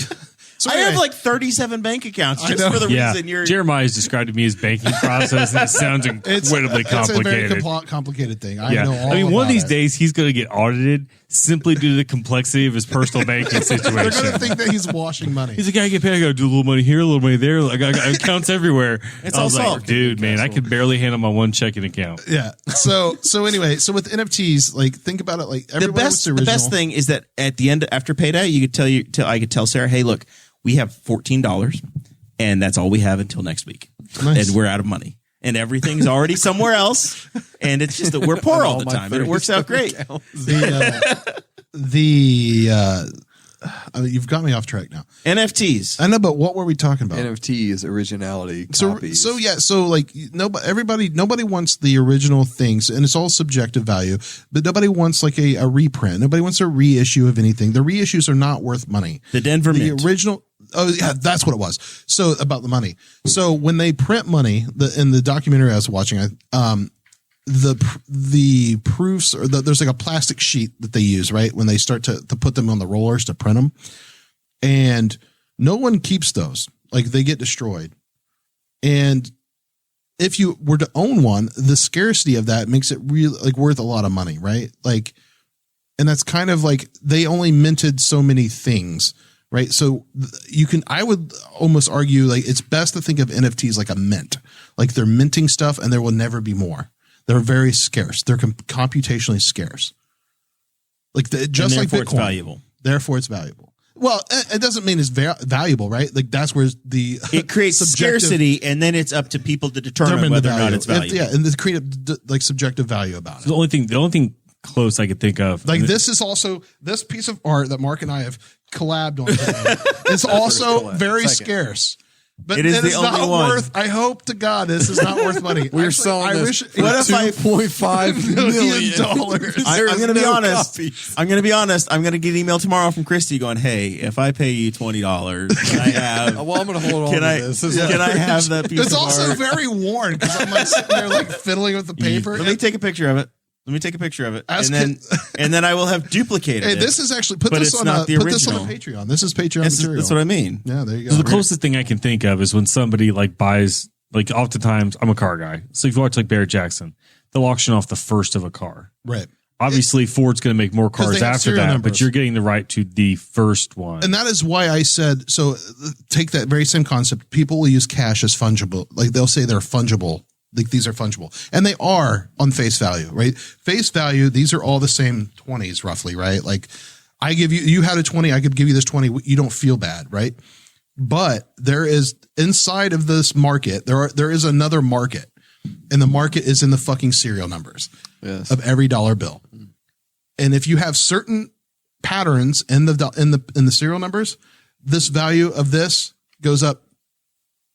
So I have anyway, like 37 bank accounts I just know. for the Yeah, reason you're. Jeremiah's described to me his banking process, and it sounds incredibly it's a very complicated. complicated thing. Yeah, know all I mean, one of about these it. days he's going to get audited simply due to the complexity of his personal banking They're going to situation. think that he's washing money. He's like, I get paid. I got to do a little money here, a little money there. Like, I got accounts everywhere. It's I all was like, solved. dude, man, I could barely handle my one checking account. Yeah. So anyway, so with NFTs, like think about it like everybody wants The best thing is that at the end after payday, you could I could tell Sarah, hey, look, we have $14, and that's all we have until next week, Nice. and we're out of money, and everything's already somewhere else, and it's just that we're poor all the time, and it works out great. I mean, you've got me off track now. NFTs. I know, but what were we talking about? NFTs, originality, So copies. so like nobody wants the original things, and it's all subjective value. But nobody wants like a reprint. Nobody wants a reissue of anything. The reissues are not worth money. The Denver The Mint. original. Oh yeah, that's what it was. So about the money. So when they print money, in the documentary I was watching, the proofs or there's like a plastic sheet that they use, right? When they start to put them on the rollers to print them, and no one keeps those. Like they get destroyed. And if you were to own one, the scarcity of that makes it really like worth a lot of money, right? Like, and that's kind of like they only minted so many things, right? So I would almost argue like it's best to think of NFTs like a mint, like they're minting stuff and there will never be more. They're very scarce. They're computationally scarce. Like just like Bitcoin. It's valuable. Therefore it's valuable. Well, it doesn't mean it's valuable, right? Like that's where it creates scarcity, and then it's up to people to determine whether or not it's valuable. And to create like subjective value about it. The only thing close I could think of, like this is also this piece of art that Mark and I have collabed on today. It's also very scarce. But it is the only not one. I hope to God this is not worth money. We're selling this for $2.5 million. I'm going to be honest. I'm going to be honest. I'm going to get an email tomorrow from Christy going, "Hey, if I pay you $20, can I have? Well, I'm going to hold on to this. Can I have that piece? It's of also art? very worn because I'm like sitting there like fiddling with the paper. Let me take a picture of it. And then I will have duplicated it. This is actually put this on a Patreon. This is Patreon material. That's what I mean. Yeah, there you go. So the closest thing I can think of is when somebody like buys, like oftentimes I'm a car guy. So if you watch like Barrett Jackson, they'll auction off the first of a car. Right. Obviously, Ford's going to make more cars after that, numbers. But you're getting the right to the first one. And that is why I said, so take that very same concept. People will use cash as fungible. Like they'll say they're fungible. Like these are fungible, and they are on face value, right? Face value. These are all the same 20s roughly, right? Like I give you had a 20. I could give you this 20. You don't feel bad, right? But there is inside of this market, there is another market, and the market is in the fucking serial numbers of every dollar bill. And if you have certain patterns in the serial numbers, this value of this goes up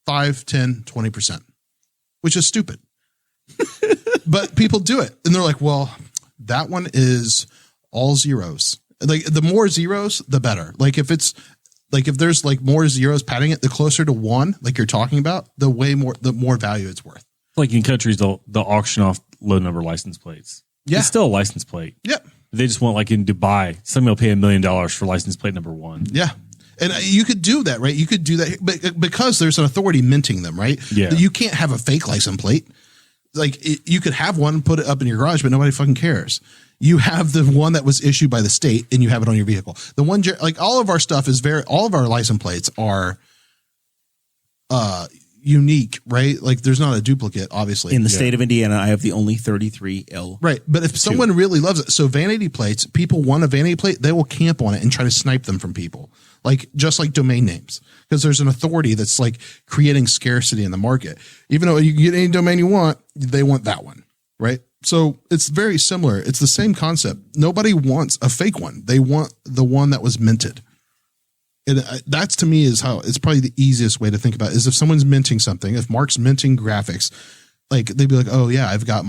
5, 10, 20%. Which is stupid. But people do it. And they're like, well, that one is all zeros. Like the more zeros, the better. Like if there's like more zeros padding it, the closer to one, like you're talking about, the more value it's worth. Like in countries, they'll auction off low number license plates. Yeah. It's still a license plate. Yep. They just want, like in Dubai, somebody will pay $1 million for license plate number 1. Yeah. And you could do that, right? You could do that because there's an authority minting them, right? Yeah. You can't have a fake license plate. Like you could have one, put it up in your garage, but nobody fucking cares. You have the one that was issued by the state and you have it on your vehicle. The one, like all of our stuff is all of our license plates are unique, right? Like there's not a duplicate, obviously. In the state of Indiana, I have the only 33L. Right. But if someone really loves it, so vanity plates, people want a vanity plate, they will camp on it and try to snipe them from people. Like just like domain names, because there's an authority that's like creating scarcity in the market. Even though you can get any domain you want, they want that one, right? So it's very similar. It's the same concept. Nobody wants a fake one. They want the one that was minted. And that's to me is how it's probably the easiest way to think about it, is if someone's minting something, if Mark's minting graphics, like they'd be like, oh yeah, I've got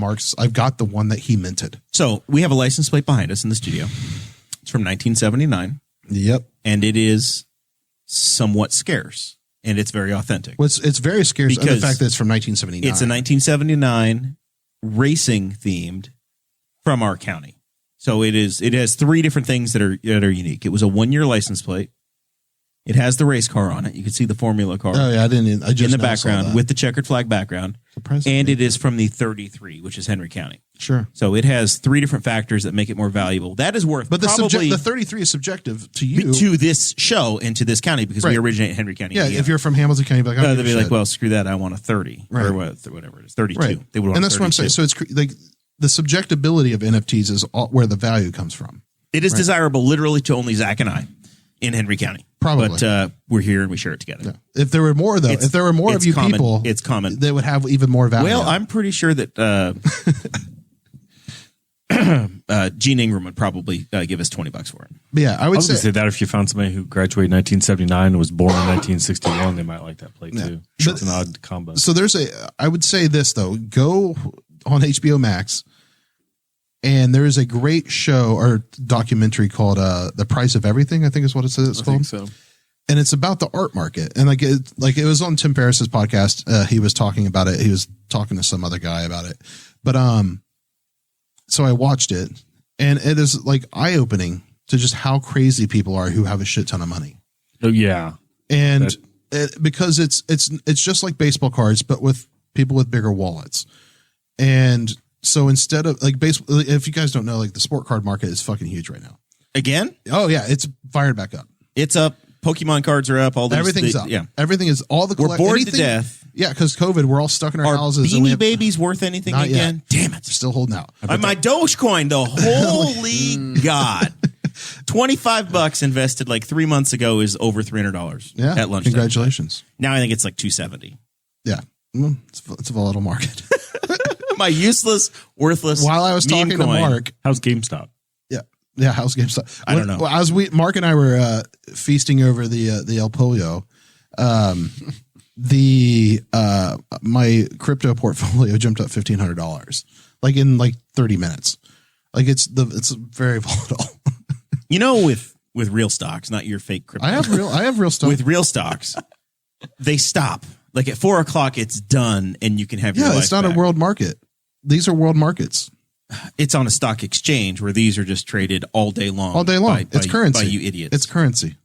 the one that he minted. So we have a license plate behind us in the studio. It's from 1979. Yep. And it is somewhat scarce, and it's very authentic. Well, it's very scarce. And the fact that it's from 1979. It's a 1979 racing themed from our county. So it has 3 different things that are unique. It was a 1-year license plate. It has the race car on it. You can see the Formula car. Oh yeah, I just in the background with the checkered flag background. And it is from the 33, which is Henry County. Sure. So it has 3 different factors that make it more valuable. That is worth. But the 33 is subjective to you, to this show, and to this county, because we originate in Henry County. Yeah, Indiana. If you're from Hamilton County, you'd be like, they'd be like, well, screw that. I want a 30 or whatever it is, 32. Right. They would want and that's 32. what I'm saying. So it's like the subjectability of NFTs is where the value comes from. It is desirable, literally, to only Zach and I in Henry County. Probably. But we're here and we share it together. Yeah. If there were more, though, if there were more of you common. people, it's common. They would have even more value. Well, I'm pretty sure that Gene Ingram would probably give us $20 for it. But yeah, I would say that if you found somebody who graduated in 1979 and was born in 1961, they might like that plate too. It's an odd combo. So I would say this though, go on HBO Max. And there is a great show or documentary called The Price of Everything, I think is what it's called. I think so. And it's about the art market. And it was on Tim Ferriss's podcast. He was talking about it. He was talking to some other guy about it. But so I watched it, and it is like eye-opening to just how crazy people are who have a shit ton of money. Oh yeah. And because it's just like baseball cards, but with people with bigger wallets. And so instead of like baseball, if you guys don't know, like the sport card market is fucking huge right now. Again? Oh yeah. It's fired back up. It's up Pokemon cards are up. All these, Everything's up. Yeah, Everything is all the. we're bored to death. Yeah, because COVID, we're all stuck in our Are houses. and we Beanie have, Babies worth anything Not again? yet. Damn it! Still holding out. My Dogecoin, though. Holy God. $25 invested like 3 months ago is over $300 Yeah, at lunchtime. congratulations. Now I think it's like $270. Yeah, it's a volatile market. My useless, worthless. While I was meme talking to coin. Mark, How's GameStop? yeah, how's GameStop? I don't know. As Mark and I were feasting over the El Pollo, my crypto portfolio jumped up $1,500, like in like 30 minutes. Like it's very volatile. You know, with real stocks, not your fake crypto. I have real stuff. With real stocks, they stop. Like at 4 o'clock, it's done, and you can have your life it's not back. a world market. These are world markets. It's on a stock exchange where these are just traded all day long. All day long. It's currency. By you idiots. It's currency.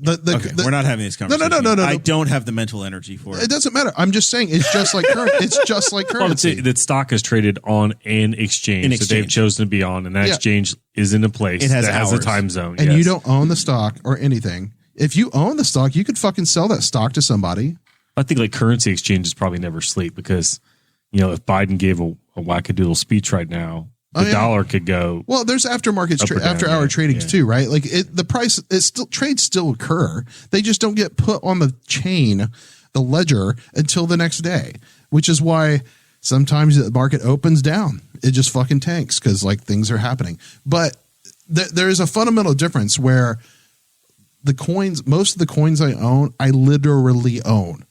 Okay, we're not having this conversation. No. I don't have the mental energy for it. It doesn't matter. I'm just saying it's just like it's just like Well, currency. that stock is traded on an exchange, that they've chosen to be on, and that exchange is in a place It has that has a hours. time zone. And yes. you don't own the stock or anything. If you own the stock, you could fucking sell that stock to somebody. I think like currency exchanges probably never sleep because, if Biden gave a wackadoodle speech right now, the dollar could go. Well, there's aftermarket Up or down, after hour yeah, trading yeah. too, right? Like the price, trades still occur. They just don't get put on the chain, the ledger, until the next day, which is why sometimes the market opens down. It just fucking tanks because like things are happening. But there is a fundamental difference where the coins, most of the coins I own, I literally own.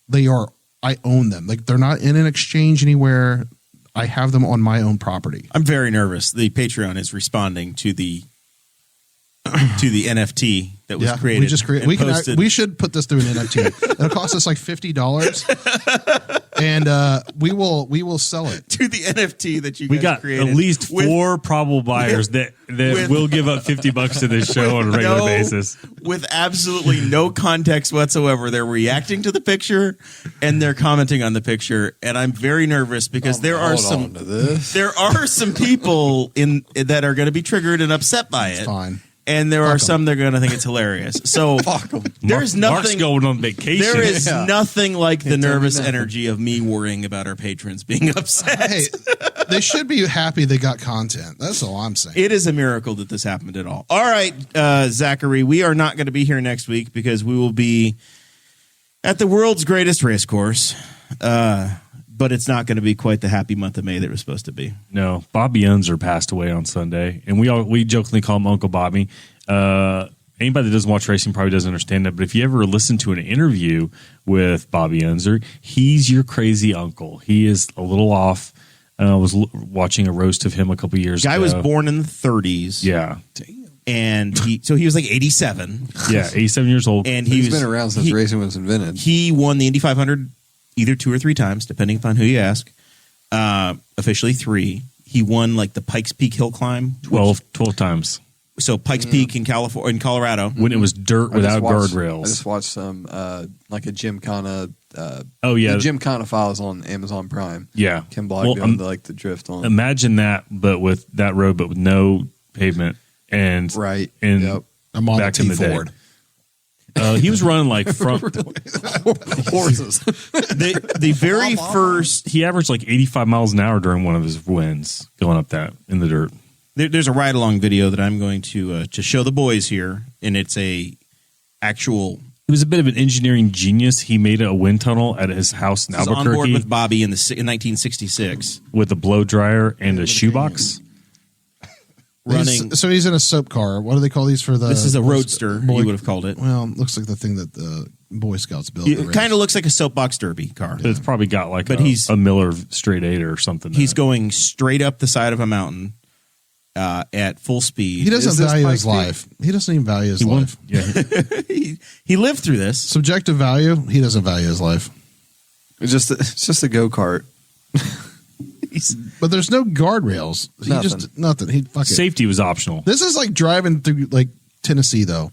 I own them. Like they're not in an exchange anywhere. I have them on my own property. I'm very nervous. The Patreon is responding to the NFT that was created. We just created. We should put this through an NFT. It'll cost us like $50, and we will sell it. to the NFT that you We guys got created. at least four probable buyers that will give up $50 to this show on a regular basis. With absolutely no context whatsoever. They're reacting to the picture and they're commenting on the picture, and I'm very nervous because there are some people that are going to be triggered and upset by it. Fine. And there are some that are going to think it's hilarious. So there's Mark's nothing going on vacation. There is nothing like the nervous energy of me worrying about our patrons being upset. Hey, they should be happy they got content. That's all I'm saying. It is a miracle that this happened at all. All right, Zachary, we are not going to be here next week because we will be at the world's greatest race course. But it's not going to be quite the happy month of May that it was supposed to be. No, Bobby Unser passed away on Sunday, and we jokingly call him Uncle Bobby. Anybody that doesn't watch racing probably doesn't understand that, but if you ever listen to an interview with Bobby Unser, he's your crazy uncle. He is a little off. I was watching a roast of him a couple years ago. Guy was born in the 30s. Yeah. And he was like 87. Yeah, 87 years old. And He's been around since racing was invented. He won the Indy 500 either 2 or 3 times, depending upon who you ask. Officially 3. He won like the Pikes Peak hill climb 12 times. So Pikes Peak in Colorado, when it was dirt without guardrails. I just watched some like a Gymkhana. The Gymkhana files on Amazon Prime. Yeah, Ken Block doing the drift on. Imagine that, but with that road, but with no pavement and right. And yep. I'm on back the in the Ford. day. He was running like front horses. The very first, he averaged like 85 miles an hour during one of his wins, going up that in the dirt. There's a ride along video that I'm going to show the boys here, and it's a actual. He was a bit of an engineering genius. He made a wind tunnel at his house in Albuquerque. On board with Bobby in 1966 with a blow dryer and a shoebox. Running. So he's in a soap car. What do they call these for the? This is a roadster. You would have called it. Well, looks like the thing that the Boy Scouts built. It kind of looks like a soapbox derby car. It's probably got like he's a Miller straight 8 or something. He's going straight up the side of a mountain at full speed. He doesn't value his life. He doesn't even value his life. Yeah. he lived through this. Subjective value. He doesn't value his life. It's just a go-kart. But there's no guardrails. Nothing. He fucking safety was optional. This is like driving through like Tennessee, though.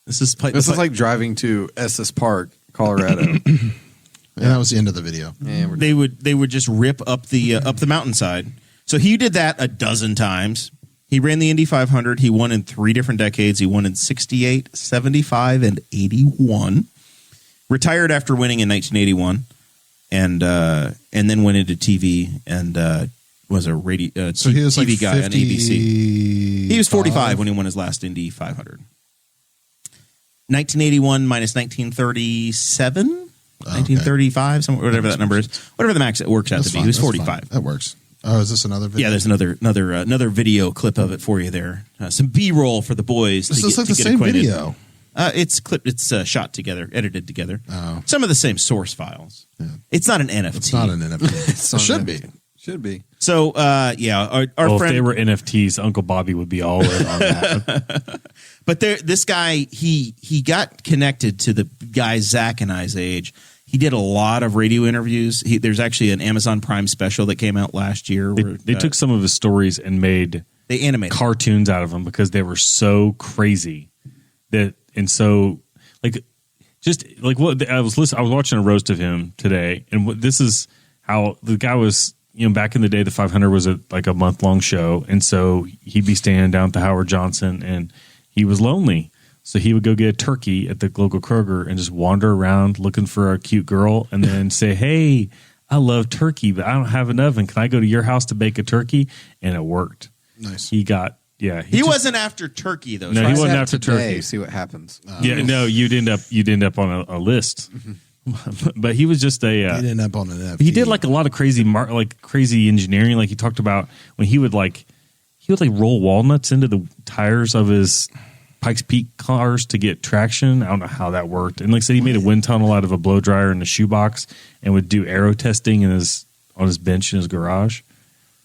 This is like driving to Estes Park, Colorado. And that was the end of the video. They would just rip up the mountainside. So he did that a dozen times. He ran the Indy 500. He won in 3 different decades. He won in 68, 75, and 81. Retired after winning in 1981, and then went into TV and was a radio So he was TV like guy on ABC. He was 45 45 when he won his last Indy 500. 1981 minus 1937, 1935, somewhere, whatever that number is, whatever the max it works out That's to be. fine, He was that's 45. fine. That works. Oh, is this another video? Yeah, there's another video clip of it for you there. Some B-roll for the boys. This to looks get, like to the get same acquainted. video. It's clipped. It's shot together, edited together. Oh. Some of the same source files. Yeah. It's not an NFT. It's not an NFT. It should be. Should be. So, our Well, friend. if they were NFTs, Uncle Bobby would be all in on that. But this guy, he got connected to the guy Zach and I's age. He did a lot of radio interviews. There's actually an Amazon Prime special that came out last year. They took some of his stories and made they animated cartoons out of them because they were so crazy that, and so like just like what I was watching a roast of him today, and this is how the guy was. Back in the day, the 500 was a month-long show, and so he'd be standing down at the Howard Johnson, and he was lonely. So he would go get a turkey at the local Kroger and just wander around looking for a cute girl and then say, hey, I love turkey, but I don't have an oven. Can I go to your house to bake a turkey? And it worked. Nice. He wasn't after turkey, though. No, So he I wasn't said- after Today, turkey. see what happens. No, you'd end up on a list. But he was just He didn't end up on an NFT. he did like a lot of crazy crazy engineering. Like he talked about when he would roll walnuts into the tires of his Pikes Peak cars to get traction. I don't know how that worked. And like I said, he made a wind tunnel out of a blow dryer in a shoebox and would do aero testing on his bench in his garage.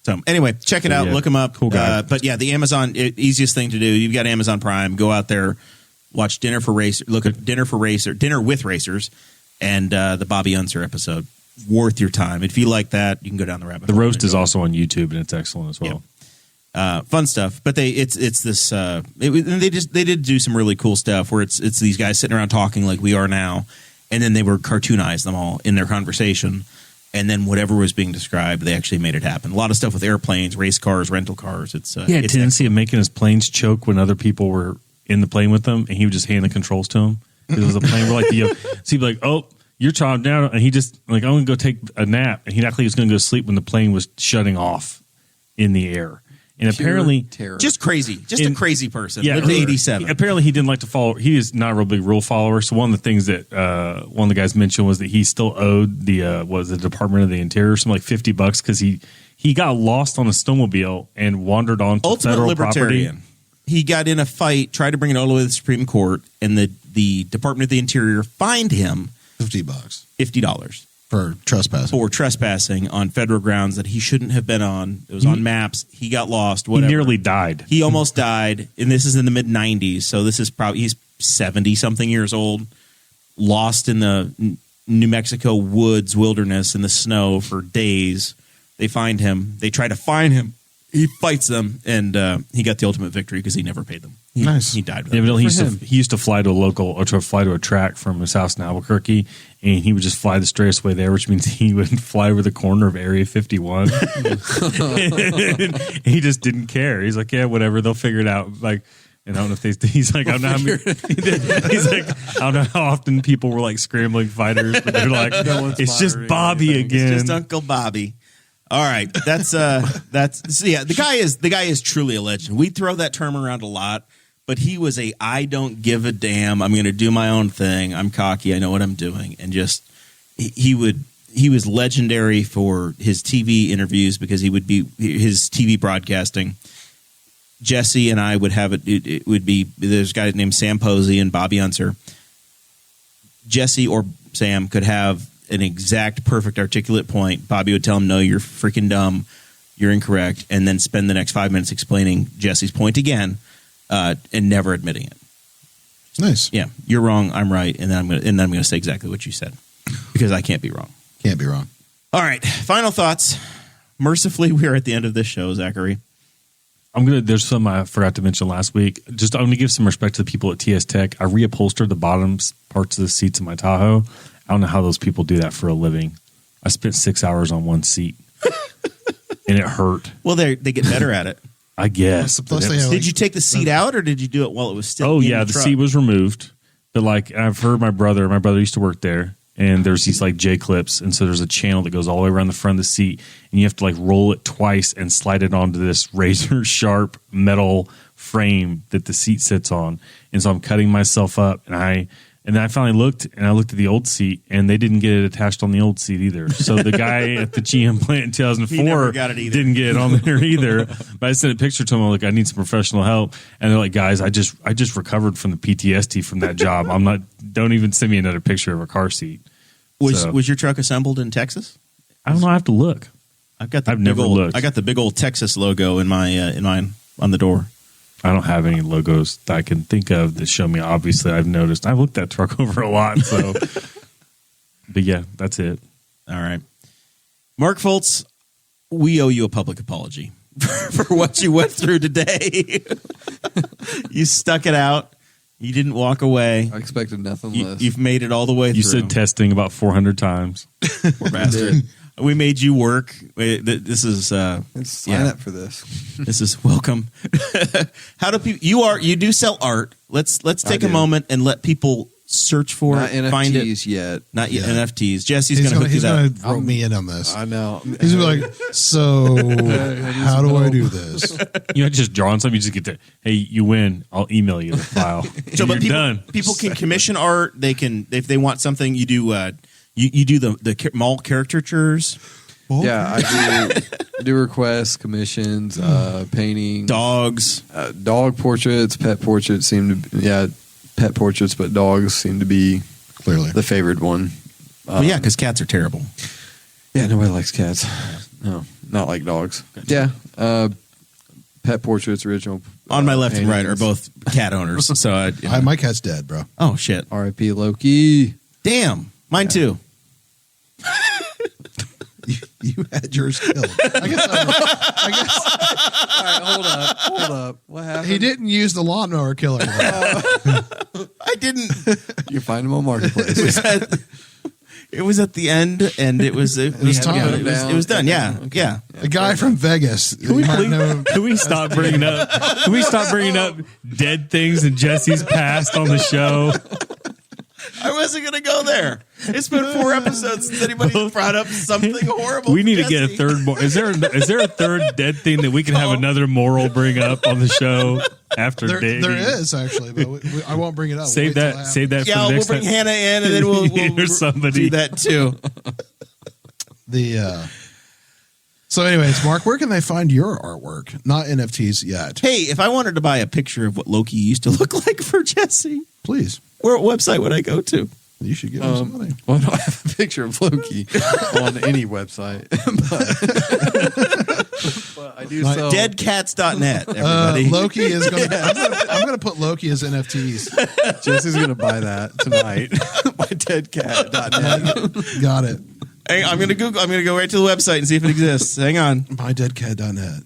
So anyway, check it out. Yeah, Look him up. cool guy. But yeah, the Amazon easiest thing to do. You've got Amazon Prime. Go out there, watch Dinner with Racers, and the Bobby Unser episode. Worth your time. If you like that, you can go down the rabbit The hole. roast is also on YouTube and it's excellent as well. Fun stuff. But they did do some really cool stuff where it's these guys sitting around talking like we are now, and then they were cartoonized them all in their conversation. And then whatever was being described, they actually made it happen. A lot of stuff with airplanes, race cars, rental cars. It's He had a tendency of making his planes choke when other people were in the plane with them, and he would just hand the controls to him. It was a plane where so he'd be like, "Oh, you're chopped down," and he just I'm going to go take a nap, and he acted like he was going to go sleep when the plane was shutting off in the air. And apparently, terror. just crazy, a crazy person. yeah, Lived to 87. Apparently, he didn't like to follow. He is not a real big rule follower. So one of the things that one of the guys mentioned was that he still owed the Department of the Interior something like $50 because he got lost on a snowmobile and wandered onto Ultimate federal libertarian. property. He got in a fight, tried to bring it all the way to the Supreme Court, and the Department of the Interior fined him $50 $50 for trespassing on federal grounds that he shouldn't have been on. It was on maps. He got lost. Whatever. He nearly died. He almost died, and this is in the mid '90s. So this is probably he's 70 something years old, lost in the New Mexico wilderness in the snow for days. They find him. They try to find him. He fights them, and he got the ultimate victory because he never paid them. Nice. He died with Yeah, them. but he used to fly to a track from his house in Albuquerque, and he would just fly the straightest way there, which means he would fly over the corner of Area 51. He just didn't care. He's like, yeah, whatever, they'll figure it out. Like, and I don't know if he's like, I don't know how many, he's like, I don't know how often people were like scrambling fighters, but they're like, it's just Bobby again. It's just Uncle Bobby. All right, that's so yeah. The guy is truly a legend. We throw that term around a lot, but he was I don't give a damn. I'm going to do my own thing. I'm cocky. I know what I'm doing, and just he was legendary for his TV interviews because he would be his TV broadcasting. Jesse and I would have it. It would be there's a guy named Sam Posey and Bobby Unser. Jesse or Sam could have an exact, perfect, articulate point. Bobby would tell him, "No, you're freaking dumb. You're incorrect," and then spend the next 5 minutes explaining Jesse's point again, and never admitting it. Nice. Yeah, you're wrong. I'm right, and then I'm going to say exactly what you said because I can't be wrong. Can't be wrong. All right, final thoughts. Mercifully, we are at the end of this show, Zachary. There's some I forgot to mention last week. Just I'm going to give some respect to the people at TS Tech. I reupholstered the bottom parts of the seats in my Tahoe. I don't know how those people do that for a living. I spent 6 hours on one seat, and it hurt. Well, they get better at it. I guess. Plus they have, Did you take the seat out, or did you do it while it was still? Oh in yeah, the truck? seat was removed. But like I've heard my brother used to work there, and there's these like J clips, and so there's a channel that goes all the way around the front of the seat, and you have to like roll it twice and slide it onto this razor sharp metal frame that the seat sits on. And so I'm cutting myself up, and then I finally looked at the old seat, and they didn't get it attached on the old seat either. So the guy at the GM plant in 2004 didn't get it on there either. But I sent a picture to him, like, I need some professional help. And they're like, guys, I just recovered from the PTSD from that job. Don't even send me another picture of a car seat. Was your truck assembled in Texas? I don't know. I have to look. I've never looked. I got the big old Texas logo in mine on the door. I don't have any logos that I can think of that show me. Obviously, I've noticed. I've looked that truck over a lot. So, but yeah, that's it. All right, Mark Fultz, we owe you a public apology for what you went through today. You stuck it out. You didn't walk away. I expected nothing less. You've made it all the way through. You said testing about 400 times. Poor bastard. We made you work. This is sign up for this. This is welcome. How do people? You do sell art. Let's take a moment and let people search for Not it, find it. NFTs yet. Not yet. Yeah. NFTs. Jesse's going to hook you He's up. going to rope me in on this. I know. He's going to be like, so how do I do this? You know, just draw on something. You just get to, hey, you win. I'll email you the file. So, but you're done. people can commission art. They can, if they want something. You do. You do the mall caricatures. Yeah, I do requests, commissions, painting, Dogs. dog portraits, pet portraits pet portraits, but dogs seem to be Clearly. the favored one. Well, yeah, because cats are terrible. Yeah, nobody likes cats. No, not like dogs. Yeah, pet portraits, original. On my left and right are paintings. both cat owners. So My cat's dead, bro. oh shit! R.I.P. Loki. Damn, mine too. You had yours killed. I guess. All right, hold up. What happened? He didn't use the lawnmower killer. I didn't. You find him on Marketplace. It was at the end, and it was time. it was done. Yeah, yeah. The guy from Vegas. Can we stop bringing up dead things in Jesse's past on the show? I wasn't gonna go there. It's been 4 episodes since anybody brought up something horrible. We need to for get a Jesse. third more. Is there a third dead thing that we can have another Morrell bring up on the show after There dating? is actually, but I won't bring it up. Save We'll wait till that. Save that. Yeah, for the we'll next bring time. Hannah in, and then we'll Or somebody. do that too. So, anyways, Mark, where can they find your artwork? Not NFTs yet. Hey, if I wanted to buy a picture of what Loki used to look like for Jesse, Please, what website would I go to? you should give him some money. Well, I don't have a picture of Loki on any website, but I do sell Deadcats.net, everybody. Loki is going to. I'm going to put Loki as NFTs. Jesse's gonna buy that tonight. MyDeadCat.net. Got it. Hey, I'm gonna Google. I'm gonna go right to the website and see if it exists. Hang on. MyDeadCat.net.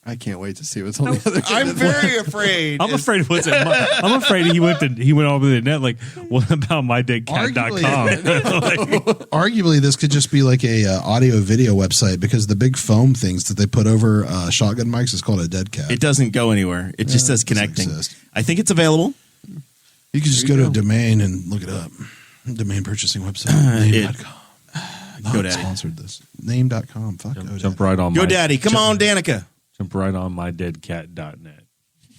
I can't wait to see what's on the other. I'm very afraid. I'm afraid I'm afraid he went all over the net. Like, what about mydeadcat.com? Arguably, this could just be like a audio video website because the big foam things that they put over shotgun mics is called a dead cat. It doesn't go anywhere. It just says connecting. exist. I think it's available. You can just go to a domain and look it up. Domain purchasing website. Name.com. Not GoDaddy. sponsored this. Name.com. Fuck Jump right on. GoDaddy. Come on, Danica. Jump right on mydeadcat.net.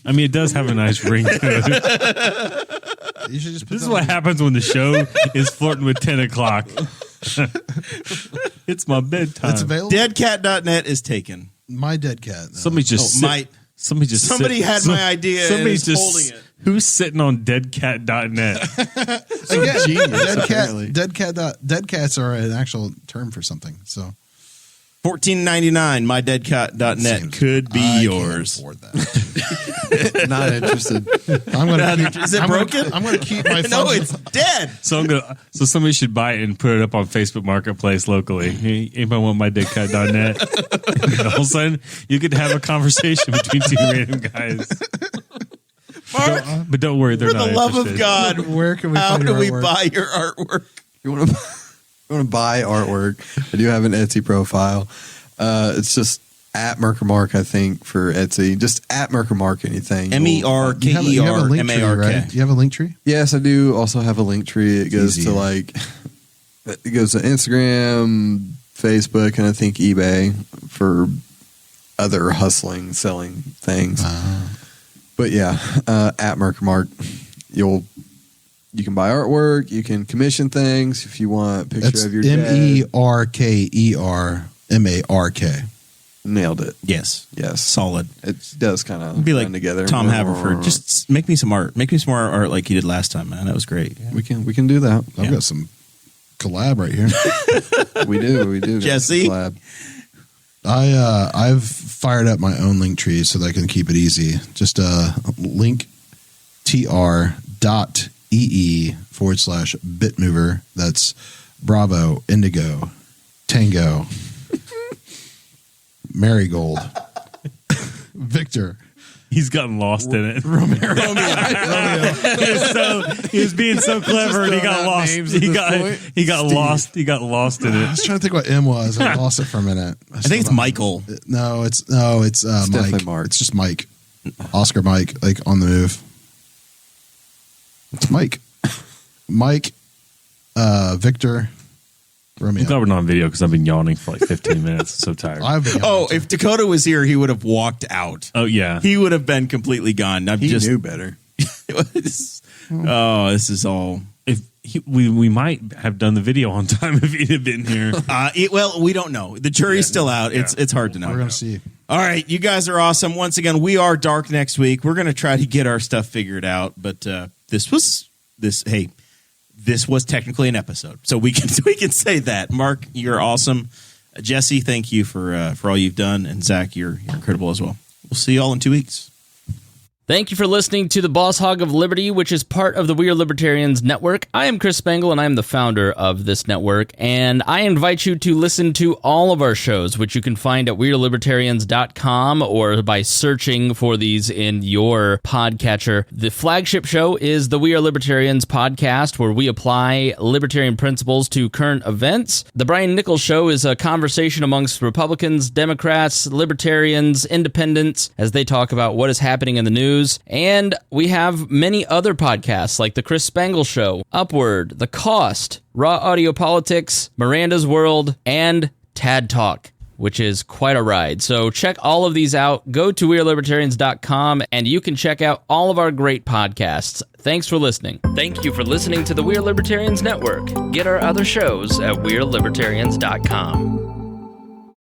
I mean, it does have a nice ring to it. You should just put This is that what on- happens when the show is flirting with 10 o'clock. It's my bedtime. It's available. Deadcat.net is taken. My dead cat. No. Somebody just Somebody had my idea and Somebody's is just holding it. Who's sitting on deadcat.net? Again, genius, apparently. dead cats are an actual term for something. So $14.99. MyDeadcat.net Seems- could be I yours. can't afford that. Not interested. I'm gonna keep, Is it broken? I'm gonna keep my No, funds. it's dead. So somebody should buy it and put it up on Facebook Marketplace locally. Hey, anybody want mydeadcat.net? And all of a sudden, you could have a conversation between two random guys. Mark, But don't worry, they're for not the love of interested. God, Where can we how find do your we artwork? buy your artwork? You want to buy artwork? I do have an Etsy profile. It's just at Merkermark, I think, for Etsy. Just at Merkermark anything. MERKER You have a link tree, MARK. right? You have a link tree? Yes, I do also have a link tree. It goes Easy. to it goes to Instagram, Facebook, and I think eBay for other hustling, selling things. But yeah, at Merkermark, you can buy artwork, you can commission things if you want a picture That's of your dad. MERKERMARK. Nailed it. Yes. Yes. Solid. It does kind of Be like together. Tom Haverford. Just make me some art. Make me some more art like you did last time, man. That was great. we can do that. I've got some collab right here. We do. Jesse? Collab. I've fired up my own link tree so that I can keep it easy. Just linktr.ee/bitmover. That's Bravo, Indigo, Tango, Marigold, Victor. He's gotten lost in it. Romeo. He was being so clever, and he got lost. He got lost. He got lost in I it. was trying to think what M was. I lost it for a minute. I think it's Michael. No, it's Mike. definitely Mark. It's just Mike. Oscar Mike, like on the move. It's Mike. Mike, Victor, Romeo. I'm glad we're not on video because I've been yawning for like 15 minutes. I'm so tired. I've been If Dakota was here, he would have walked out. Oh yeah. He would have been completely gone. He knew better. This is all. We might have done the video on time if he'd have been here. Well, we don't know. The jury's still out. It's hard to know. We're gonna see. All right, you guys are awesome. Once again, we are dark next week. We're going to try to get our stuff figured out, but this was technically an episode, so we can say that. Mark, you're awesome. Jesse, thank you for all you've done, and Zach, you're incredible as well. We'll see you all in 2 weeks. Thank you for listening to the Boss Hog of Liberty, which is part of the We Are Libertarians Network. I am Chris Spangle, and I am the founder of this network, and I invite you to listen to all of our shows, which you can find at WeAreLibertarians.com or by searching for these in your podcatcher. The flagship show is the We Are Libertarians podcast, where we apply libertarian principles to current events. The Brian Nichols Show is a conversation amongst Republicans, Democrats, Libertarians, Independents, as they talk about what is happening in the news. And we have many other podcasts like The Chris Spangle Show, Upward, The Cost, Raw Audio Politics, Miranda's World, and Tad Talk, which is quite a ride. So check all of these out. Go to WeAreLibertarians.com and you can check out all of our great podcasts. Thanks for listening. Thank you for listening to the We Are Libertarians Network. Get our other shows at WeAreLibertarians.com.